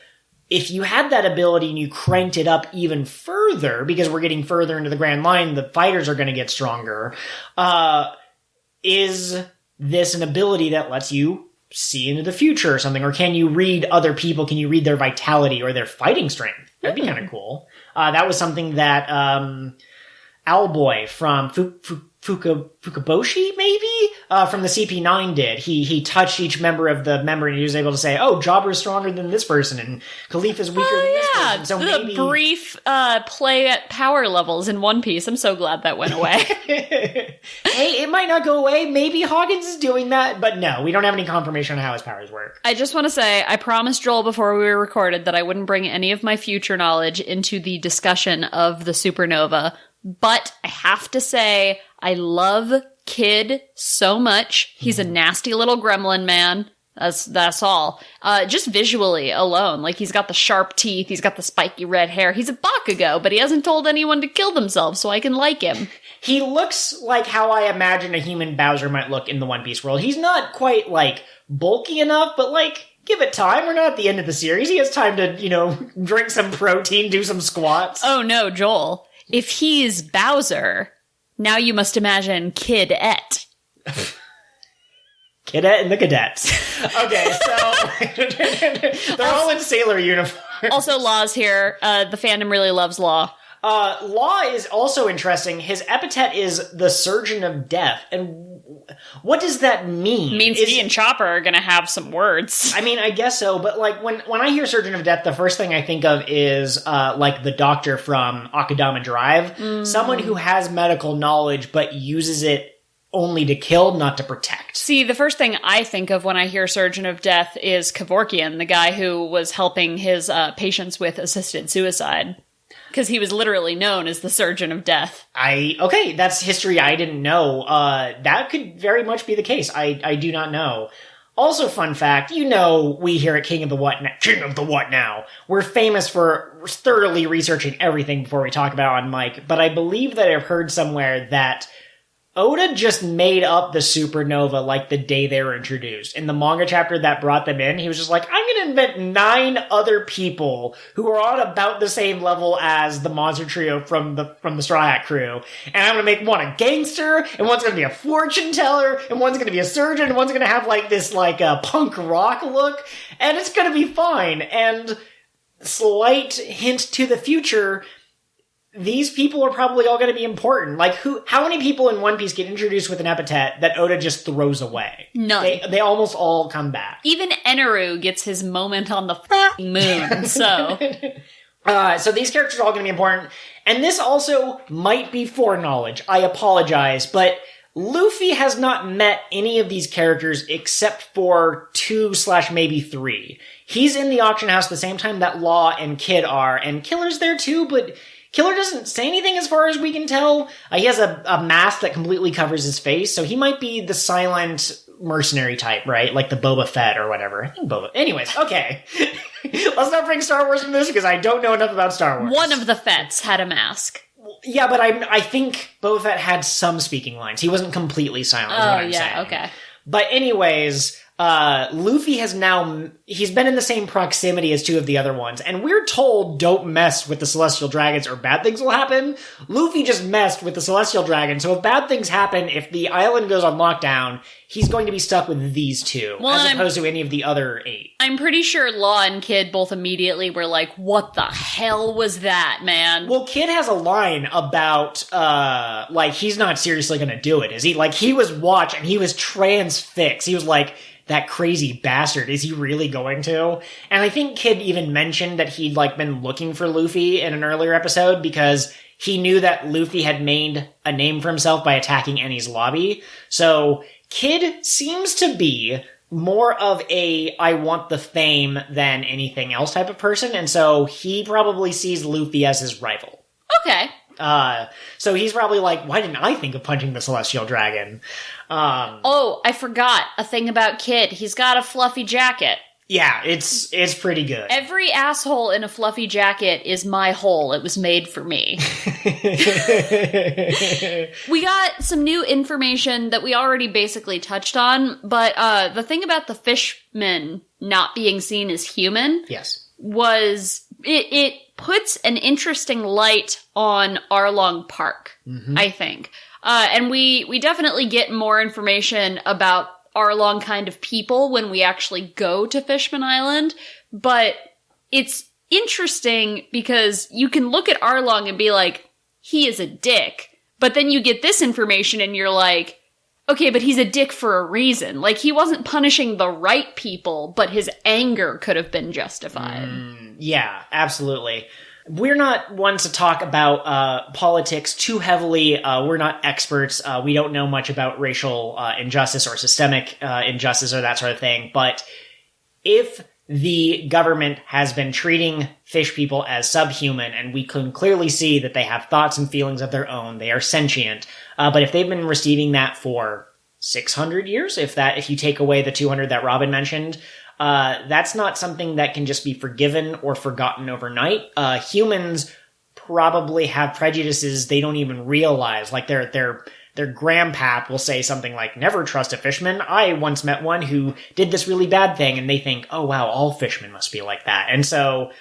If you had that ability and you cranked it up even further, because we're getting further into the Grand Line, the fighters are going to get stronger, is this an ability that lets you see into the future or something? Or can you read other people? Can you read their vitality or their fighting strength? That'd be kind of cool. That was something that Owlboy from Fukaboshi, maybe? From the CP9 did. He touched each member of the member and he was able to say, oh, Jobber's stronger than this person and Khalif is weaker than this person. So the brief play at power levels in One Piece. I'm so glad that went away. Hey, it might not go away. Maybe Hawkins is doing that, but no, we don't have any confirmation on how his powers work. I just want to say, I promised Joel before we were recorded that I wouldn't bring any of my future knowledge into the discussion of the supernova, but I have to say, I love Kid so much. He's a nasty little gremlin man. That's all. Just visually alone. Like, he's got the sharp teeth, he's got the spiky red hair. He's a Bakugo, but he hasn't told anyone to kill themselves, so I can like him. He looks like how I imagine a human Bowser might look in the One Piece world. He's not quite, like, bulky enough, but, like, give it time. We're not at the end of the series. He has time to, drink some protein, do some squats. Oh no, Joel. If he's Bowser, now you must imagine Kid-et. Kid-et and the Cadets. Okay, so they're all in sailor uniforms. Also, Law's here. The fandom really loves Law. Law is also interesting. His epithet is the Surgeon of Death. And what does that mean? It means he and Chopper are going to have some words. I mean, I guess so. But like when I hear Surgeon of Death, the first thing I think of is like the doctor from Akudama Drive. Someone who has medical knowledge but uses it only to kill, not to protect. See, the first thing I think of when I hear Surgeon of Death is Kevorkian, the guy who was helping his patients with assisted suicide. Because he was literally known as the Surgeon of Death. Okay, that's history I didn't know. That could very much be the case. I do not know. Also, fun fact, we here at King of the What Now, we're famous for thoroughly researching everything before we talk about it on mic, but I believe that I've heard somewhere that Oda just made up the supernova like the day they were introduced. In the manga chapter that brought them in, he was just like, I'm going to invent 9 other people who are on about the same level as the monster trio from the Straw Hat crew. And I'm going to make one a gangster, and one's going to be a fortune teller, and one's going to be a surgeon, and one's going to have like this like punk rock look, and it's going to be fine. And slight hint to the future, these people are probably all going to be important. Like, how many people in One Piece get introduced with an epithet that Oda just throws away? None. They almost all come back. Even Eneru gets his moment on the moon, so. So these characters are all going to be important. And this also might be foreknowledge. I apologize, but Luffy has not met any of these characters except for 2/maybe 3. He's in the auction house at the same time that Law and Kid are, and Killer's there too, but Killer doesn't say anything as far as we can tell. He has a mask that completely covers his face, so he might be the silent mercenary type, right? Like the Boba Fett or whatever. I think Boba... Anyways, okay. Let's not bring Star Wars into this because I don't know enough about Star Wars. One of the Fetts had a mask. Yeah, but I think Boba Fett had some speaking lines. He wasn't completely silent, is what I'm saying. Okay. But anyways, Luffy he's been in the same proximity as 2 of the other ones, and we're told don't mess with the Celestial Dragons or bad things will happen. Luffy just messed with the Celestial Dragon, so if bad things happen, if the island goes on lockdown, he's going to be stuck with these 2, as opposed to any of the other 8. I'm pretty sure Law and Kid both immediately were like, what the hell was that, man? Well, Kid has a line about, he's not seriously gonna do it, is he? Like, he was watched and he was transfixed. He was like, that crazy bastard, is he really going to? And I think Kid even mentioned that he'd been looking for Luffy in an earlier episode because he knew that Luffy had made a name for himself by attacking Eni's lobby. So Kid seems to be more of a I want the fame than anything else type of person, and so he probably sees Luffy as his rival. Okay. So he's probably like, why didn't I think of punching the Celestial Dragon? I forgot a thing about Kid. He's got a fluffy jacket. Yeah, it's pretty good. Every asshole in a fluffy jacket is my hole. It was made for me. We got some new information that we already basically touched on, but the thing about the fishman not being seen as human was it puts an interesting light on Arlong Park, I think. And we definitely get more information about Arlong kind of people when we actually go to Fishman Island, but it's interesting because you can look at Arlong and be like, he is a dick, but then you get this information and you're like, okay, but he's a dick for a reason. Like, he wasn't punishing the right people, but his anger could have been justified. Yeah, absolutely. We're not ones to talk about politics too heavily. We're not experts. We don't know much about racial injustice or systemic injustice or that sort of thing. But if the government has been treating fish people as subhuman, and we can clearly see that they have thoughts and feelings of their own, they are sentient. But if they've been receiving that for 600 years, if you take away the 200 that Robin mentioned, that's not something that can just be forgiven or forgotten overnight. Humans probably have prejudices they don't even realize. Like their grandpap will say something like, never trust a fishman. I once met one who did this really bad thing, and they think, oh wow, all fishermen must be like that. And so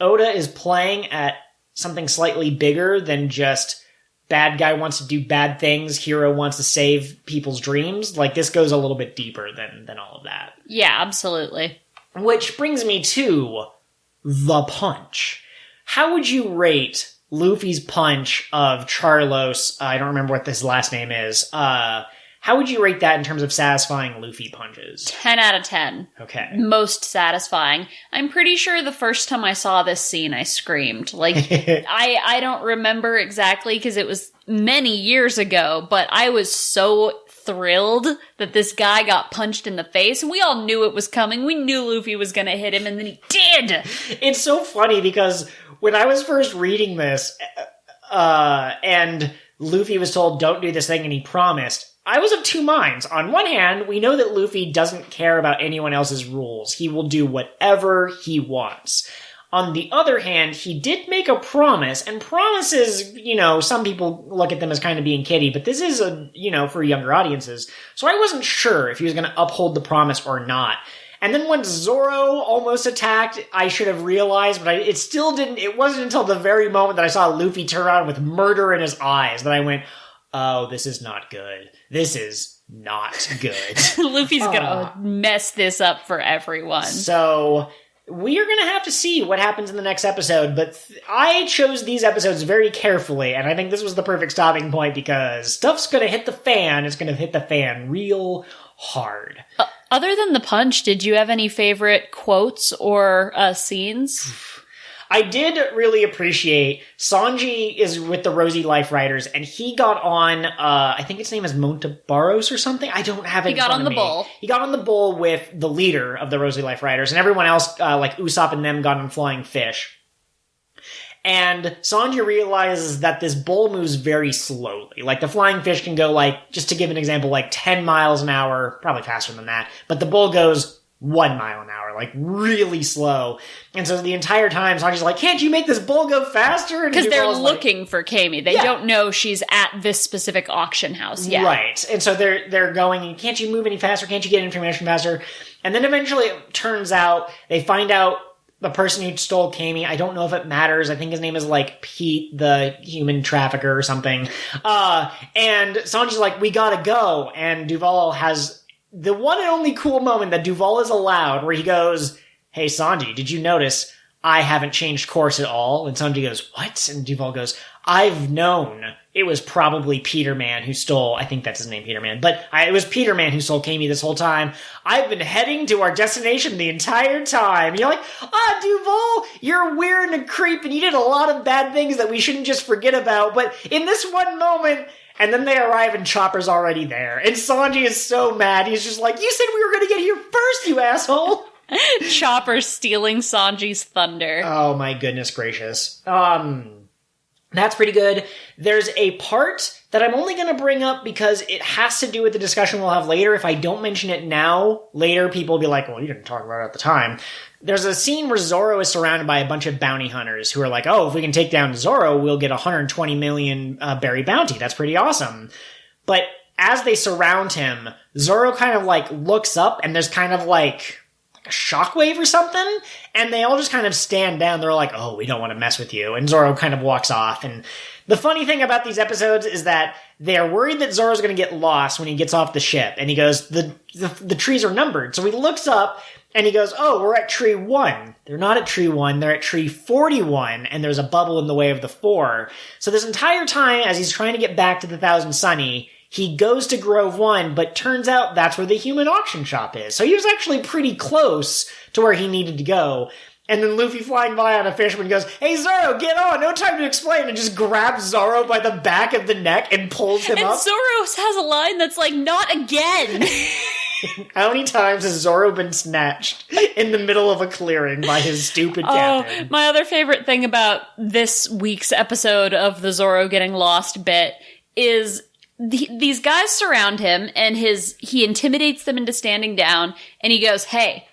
Oda is playing at something slightly bigger than just bad guy wants to do bad things, hero wants to save people's dreams. Like, this goes a little bit deeper than all of that. Yeah, absolutely. Which brings me to the punch. How would you rate Luffy's punch of Charlos? I don't remember what his last name is. How would you rate that in terms of satisfying Luffy punches? 10 out of 10. Okay. Most satisfying. I'm pretty sure the first time I saw this scene, I screamed. Like, I don't remember exactly because it was many years ago, but I was so thrilled that this guy got punched in the face. We all knew it was coming. We knew Luffy was going to hit him, and then he did! It's so funny because when I was first reading this, and Luffy was told, don't do this thing, and he promised, I was of two minds. On one hand, we know that Luffy doesn't care about anyone else's rules. He will do whatever he wants. On the other hand, he did make a promise, and promises, some people look at them as kind of being kiddie, but this is for younger audiences. So I wasn't sure if he was going to uphold the promise or not. And then when Zoro almost attacked, I should have realized, but it still didn't. It wasn't until the very moment that I saw Luffy turn around with murder in his eyes that I went, oh, this is not good. This is not good. Luffy's gonna mess this up for everyone. So we are gonna have to see what happens in the next episode, but I chose these episodes very carefully, and I think this was the perfect stopping point because stuff's gonna hit the fan. It's gonna hit the fan real hard. Other than the punch, did you have any favorite quotes or scenes? I did really appreciate Sanji is with the Rosy Life Riders, and he got on, I think its name is Montebaros or something. I don't have it in front of me. He got on the bull. He got on the bull with the leader of the Rosy Life Riders, and everyone else, like Usopp and them, got on flying fish. And Sanji realizes that this bull moves very slowly. Like, the flying fish can go, like, just to give an example, like 10 miles an hour, probably faster than that, but the bull goes 1 mile an hour, like really slow. And so the entire time, Sanji's like, can't you make this bull go faster? Because they're looking for Kami. They don't know she's at this specific auction house yet. Right. And so they're going, can't you move any faster? Can't you get information faster? And then eventually it turns out, they find out the person who stole Kami. I don't know if it matters. I think his name is like Pete, the human trafficker or something. And Sanji's like, we gotta go. And Duval has the one and only cool moment that Duval is allowed, where he goes, hey, Sanji, did you notice I haven't changed course at all? And Sanji goes, what? And Duval goes, I've known it was probably Peterman who stole, I think that's his name, Peterman, but it was Peterman who stole Kami this whole time. I've been heading to our destination the entire time. And you're like, Duval, you're weird and a creep, and you did a lot of bad things that we shouldn't just forget about, but in this one moment... And then they arrive and Chopper's already there. And Sanji is so mad. He's just like, you said we were going to get here first, you asshole! Chopper stealing Sanji's thunder. Oh my goodness gracious. That's pretty good. There's a part that I'm only going to bring up because it has to do with the discussion we'll have later. If I don't mention it now, later people will be like, well, you didn't talk about it at the time. There's a scene where Zoro is surrounded by a bunch of bounty hunters who are like, oh, if we can take down Zoro, we'll get 120 million berry bounty. That's pretty awesome. But as they surround him, Zoro kind of like looks up and there's kind of like a shockwave or something, and they all just kind of stand down. They're like, oh, we don't want to mess with you. And Zoro kind of walks off. And the funny thing about these episodes is that they're worried that Zoro's going to get lost when he gets off the ship. And he goes, the trees are numbered. So he looks up and he goes, oh, we're at tree 1. They're not at tree 1. They're at tree 41. And there's a bubble in the way of the 4. So this entire time, as he's trying to get back to the Thousand Sunny, he goes to Grove 1, but turns out that's where the human auction shop is. So he was actually pretty close to where he needed to go. And then Luffy flying by on a fishman goes, hey, Zoro, get on! No time to explain! And just grabs Zoro by the back of the neck and pulls him up. And Zoro has a line that's like, not again! How many times has Zoro been snatched in the middle of a clearing by his stupid captain? My other favorite thing about this week's episode of the Zoro getting lost bit is these guys surround him, and he intimidates them into standing down, and he goes, hey,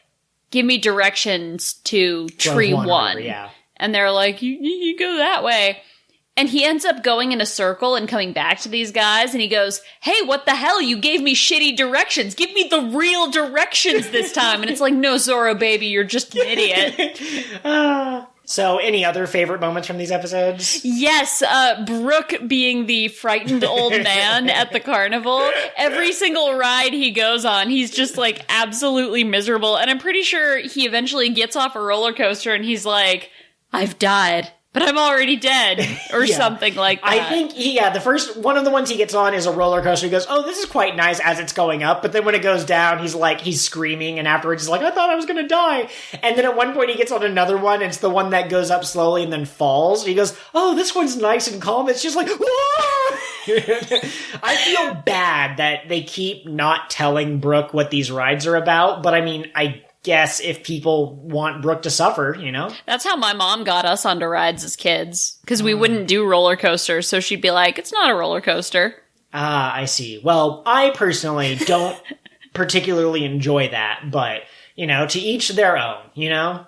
give me directions to tree 1. Yeah. And they're like, you go that way. And he ends up going in a circle and coming back to these guys, and he goes, hey, what the hell? You gave me shitty directions. Give me the real directions this time. And it's like, no, Zoro, baby, you're just an idiot. So, any other favorite moments from these episodes? Yes, Brooke being the frightened old man at the carnival. Every single ride he goes on, he's just, like, absolutely miserable. And I'm pretty sure he eventually gets off a roller coaster and he's like, I've died, but I'm already dead, or something like that. I think, the first, one of the ones he gets on is a roller coaster. He goes, oh, this is quite nice as it's going up, but then when it goes down, he's screaming, and afterwards he's like, I thought I was gonna die. And then at one point he gets on another one, and it's the one that goes up slowly and then falls. And he goes, oh, this one's nice and calm. It's just like, whoa! I feel bad that they keep not telling Brooke what these rides are about, but I mean, I guess if people want Brooke to suffer, you know? That's how my mom got us onto rides as kids, because we wouldn't do roller coasters, so she'd be like, it's not a roller coaster. Ah, I see. Well, I personally don't particularly enjoy that, but, you know, to each their own, you know?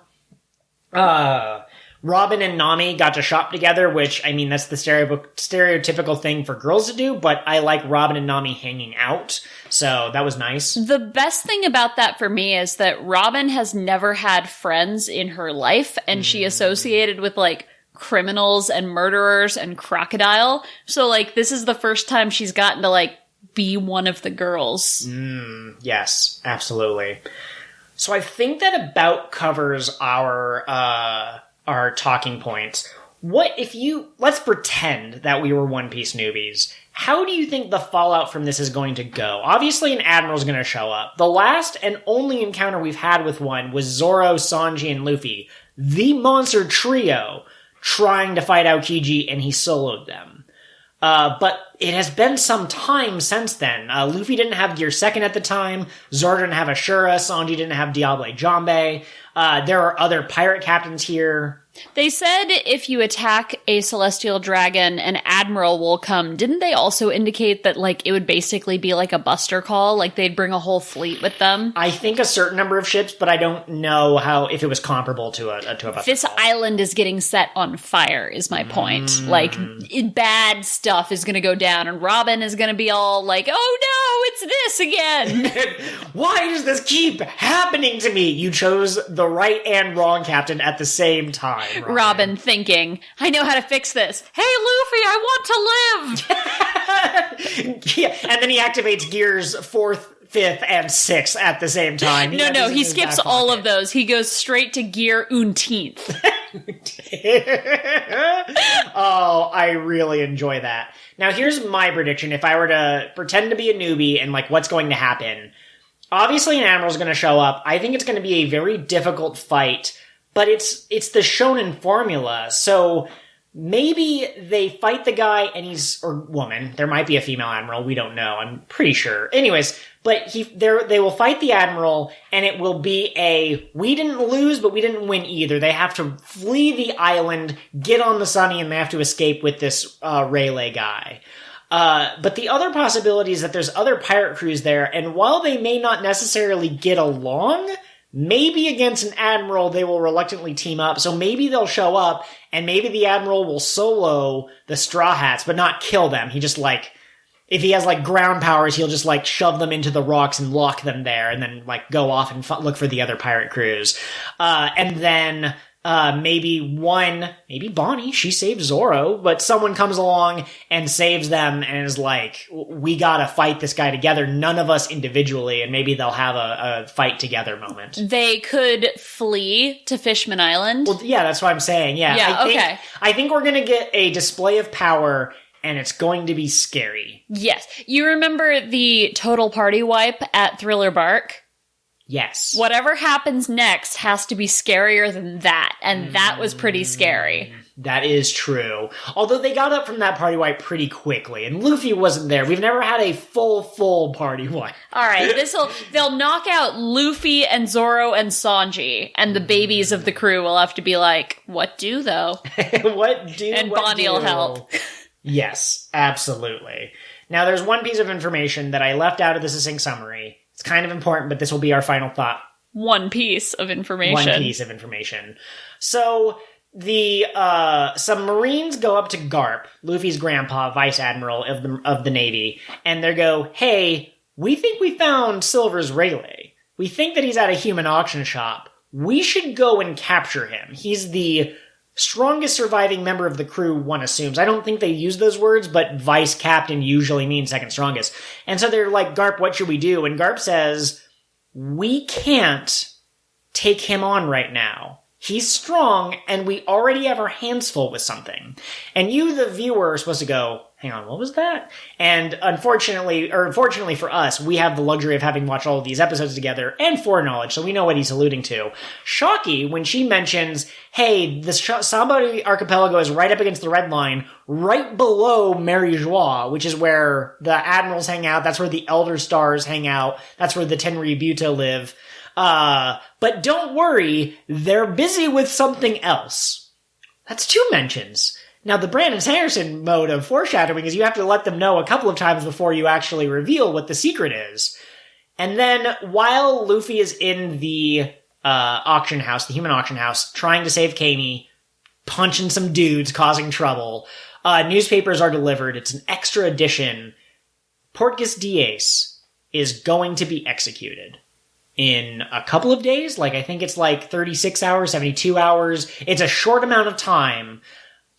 Robin and Nami got to shop together, which, I mean, that's the stereotypical thing for girls to do, but I like Robin and Nami hanging out, so that was nice. The best thing about that for me is that Robin has never had friends in her life, and she associated with, like, criminals and murderers and crocodile, so, like, this is the first time she's gotten to, like, be one of the girls. Yes, absolutely. So I think that about covers our talking points. Let's pretend that we were One Piece newbies. How do you think the fallout from this is going to go? Obviously an admiral's going to show up. The last and only encounter we've had with one was Zoro, Sanji, and Luffy. The monster trio trying to fight Aokiji, and he soloed them. But it has been some time since then. Luffy didn't have Gear 2nd at the time. Zoro didn't have Ashura. Sanji didn't have Diable Jambe. There are other pirate captains here. They said if you attack a celestial dragon, an admiral will come. Didn't they also indicate that, like, it would basically be like a buster call? Like, they'd bring a whole fleet with them? I think a certain number of ships, but I don't know if it was comparable to a buster This call. island is getting set on fire, is my point. Like, bad stuff is gonna go down, and Robin is gonna be all like, oh no, it's this again! Why does this keep happening to me? You chose the right and wrong captain at the same time. Robin thinking, I know how to fix this. Hey, Luffy, I want to live! Yeah, and then he activates gears 4th, 5th, and 6th at the same time. No, he skips all of those. He goes straight to gear 19th. Oh, I really enjoy that. Now, here's my prediction. If I were to pretend to be a newbie and, like, what's going to happen. Obviously, an admiral's going to show up. I think it's going to be a very difficult fight. But it's the shonen formula, so maybe they fight the guy and or woman. There might be a female admiral. We don't know. I'm pretty sure. Anyways, but they will fight the admiral, and it will be we didn't lose, but we didn't win either. They have to flee the island, get on the Sunny, and they have to escape with this Rayleigh guy. But the other possibility is that there's other pirate crews there, and while they may not necessarily get along, maybe against an admiral they will reluctantly team up. So maybe they'll show up, and maybe the admiral will solo the Straw Hats, but not kill them. He just if he has ground powers, he'll just shove them into the rocks and lock them there, and then go off and look for the other pirate crews. And then maybe Bonnie, she saved Zorro, but someone comes along and saves them and is we gotta fight this guy together, none of us individually, and maybe they'll have a fight together moment. They could flee to Fishman Island. Well, yeah, that's what I'm saying. Yeah, I think we're gonna get a display of power, and it's going to be scary. Yes. You remember the total party wipe at Thriller Bark? Yes. Whatever happens next has to be scarier than that, and that was pretty scary. That is true. Although they got up from that party wipe pretty quickly, and Luffy wasn't there. We've never had a full party wipe. Alright, they'll knock out Luffy and Zoro and Sanji, and the babies of the crew will have to be what do, though? What do? And Bonnie will help. Yes, absolutely. Now, there's one piece of information that I left out of the succinct summary. It's kind of important, but this will be our final thought. One piece of information. So, some Marines go up to Garp, Luffy's grandpa, Vice Admiral of the Navy, and they go, hey, we think we found Silver's Rayleigh. We think that he's at a human auction shop. We should go and capture him. He's the strongest surviving member of the crew, one assumes. I don't think they use those words, but vice captain usually means second strongest. And so they're like, Garp, what should we do? And Garp says, we can't take him on right now. He's strong, and we already have our hands full with something. And you, the viewer, are supposed to go, hang on, what was that? And fortunately for us, we have the luxury of having watched all of these episodes together and foreknowledge, so we know what he's alluding to. Shocky, when she mentions, hey, the Sabaody Archipelago is right up against the red line, right below Mary Joie, which is where the admirals hang out, that's where the Elder Stars hang out, that's where the Tenryubuta live. But don't worry, they're busy with something else. That's 2 mentions. Now, the Brandon Sanderson mode of foreshadowing is you have to let them know a couple of times before you actually reveal what the secret is. And then, while Luffy is in the auction house, the human auction house, trying to save Kami, punching some dudes, causing trouble, newspapers are delivered. It's an extra edition. Portgas Diaz is going to be executed in a couple of days. I think it's 36 hours, 72 hours. It's a short amount of time.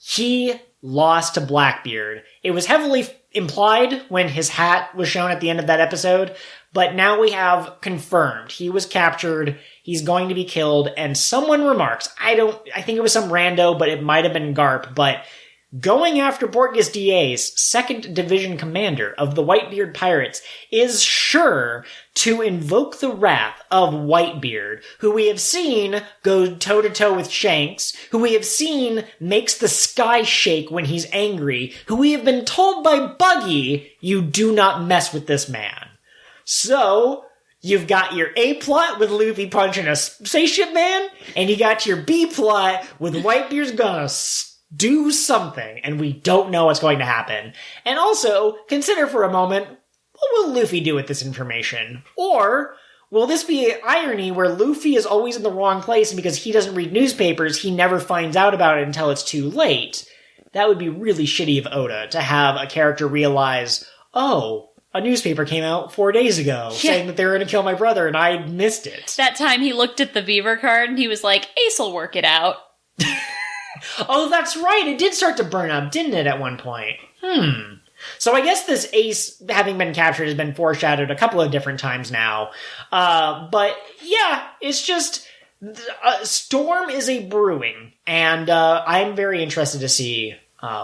He lost to Blackbeard. It was heavily implied when his hat was shown at the end of that episode, but now we have confirmed. He was captured, he's going to be killed, and someone remarks, I think it was some rando, but it might have been Garp, but going after Portgas Diaz, 2nd Division Commander of the Whitebeard Pirates, is sure to invoke the wrath of Whitebeard, who we have seen go toe-to-toe with Shanks, who we have seen makes the sky shake when he's angry, who we have been told by Buggy, you do not mess with this man. So, you've got your A-plot with Luffy punching a spaceship man, and you got your B-plot with Whitebeard's gonna do something, and we don't know what's going to happen. And also, consider for a moment, what will Luffy do with this information? Or, will this be an irony where Luffy is always in the wrong place, and because he doesn't read newspapers, he never finds out about it until it's too late? That would be really shitty of Oda, to have a character realize, oh, a newspaper came out 4 days ago saying that they were going to kill my brother, and I missed it. That time he looked at the Beaver card, and he was like, Ace will work it out. Oh, that's right. It did start to burn up, didn't it, at one point? So I guess this Ace, having been captured, has been foreshadowed a couple of different times now. But yeah, it's just, a storm is a brewing, and I'm very interested to see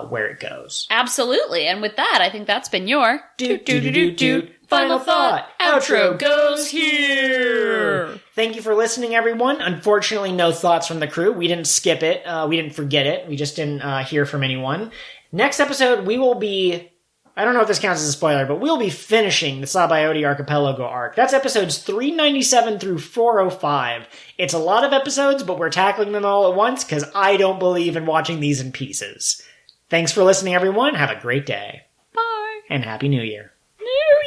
where it goes. Absolutely. And with that, I think that's been your Doot. Final thought. Outro goes here. Thank you for listening, everyone. Unfortunately, no thoughts from the crew. We didn't skip it. We didn't forget it. We just didn't hear from anyone. Next episode, we will be... I don't know if this counts as a spoiler, but we'll be finishing the Sabaody Archipeligo arc. That's episodes 397 through 405. It's a lot of episodes, but we're tackling them all at once because I don't believe in watching these in pieces. Thanks for listening, everyone. Have a great day. Bye. And Happy New Year. New Year.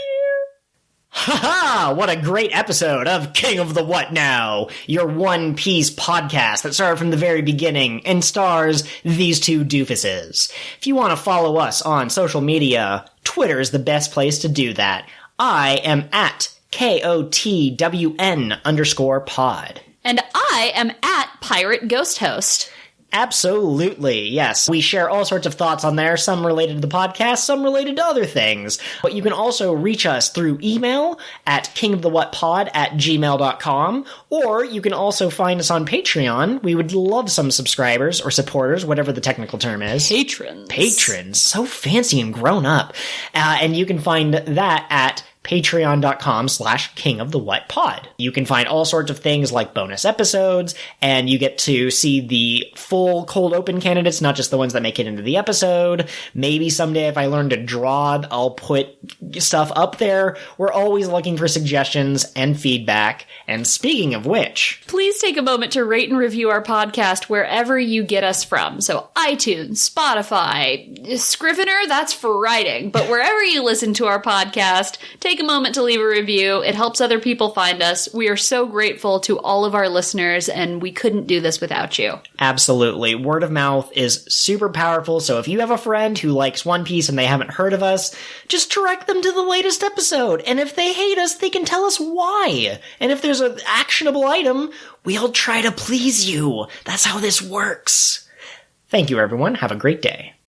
Ha-ha! What a great episode of King of the What Now, your One Piece podcast that started from the very beginning and stars these two doofuses. If you want to follow us on social media, Twitter is the best place to do that. I am at KOTWN_pod. And I am at Pirate Ghost Host. Absolutely, yes. We share all sorts of thoughts on there, some related to the podcast, some related to other things. But you can also reach us through email at kingofthewhatpod@gmail.com, or you can also find us on Patreon. We would love some subscribers or supporters, whatever the technical term is. Patrons. So fancy and grown up. And you can find that at patreon.com/kingofthewhatpod. You can find all sorts of things like bonus episodes, and you get to see the full cold open candidates, not just the ones that make it into the episode. Maybe someday if I learn to draw, I'll put stuff up there. We're always looking for suggestions and feedback. And speaking of which... please take a moment to rate and review our podcast wherever you get us from. So iTunes, Spotify, Scrivener, that's for writing. But wherever you listen to our podcast, take a moment to leave a review. It helps other people find us. We are so grateful to all of our listeners, and we couldn't do this without you. Absolutely. Word of mouth is super powerful, so if you have a friend who likes One Piece and they haven't heard of us, just direct them to the latest episode. And if they hate us, they can tell us why. And if there's an actionable item, we'll try to please you. That's how this works. Thank you, everyone. Have a great day.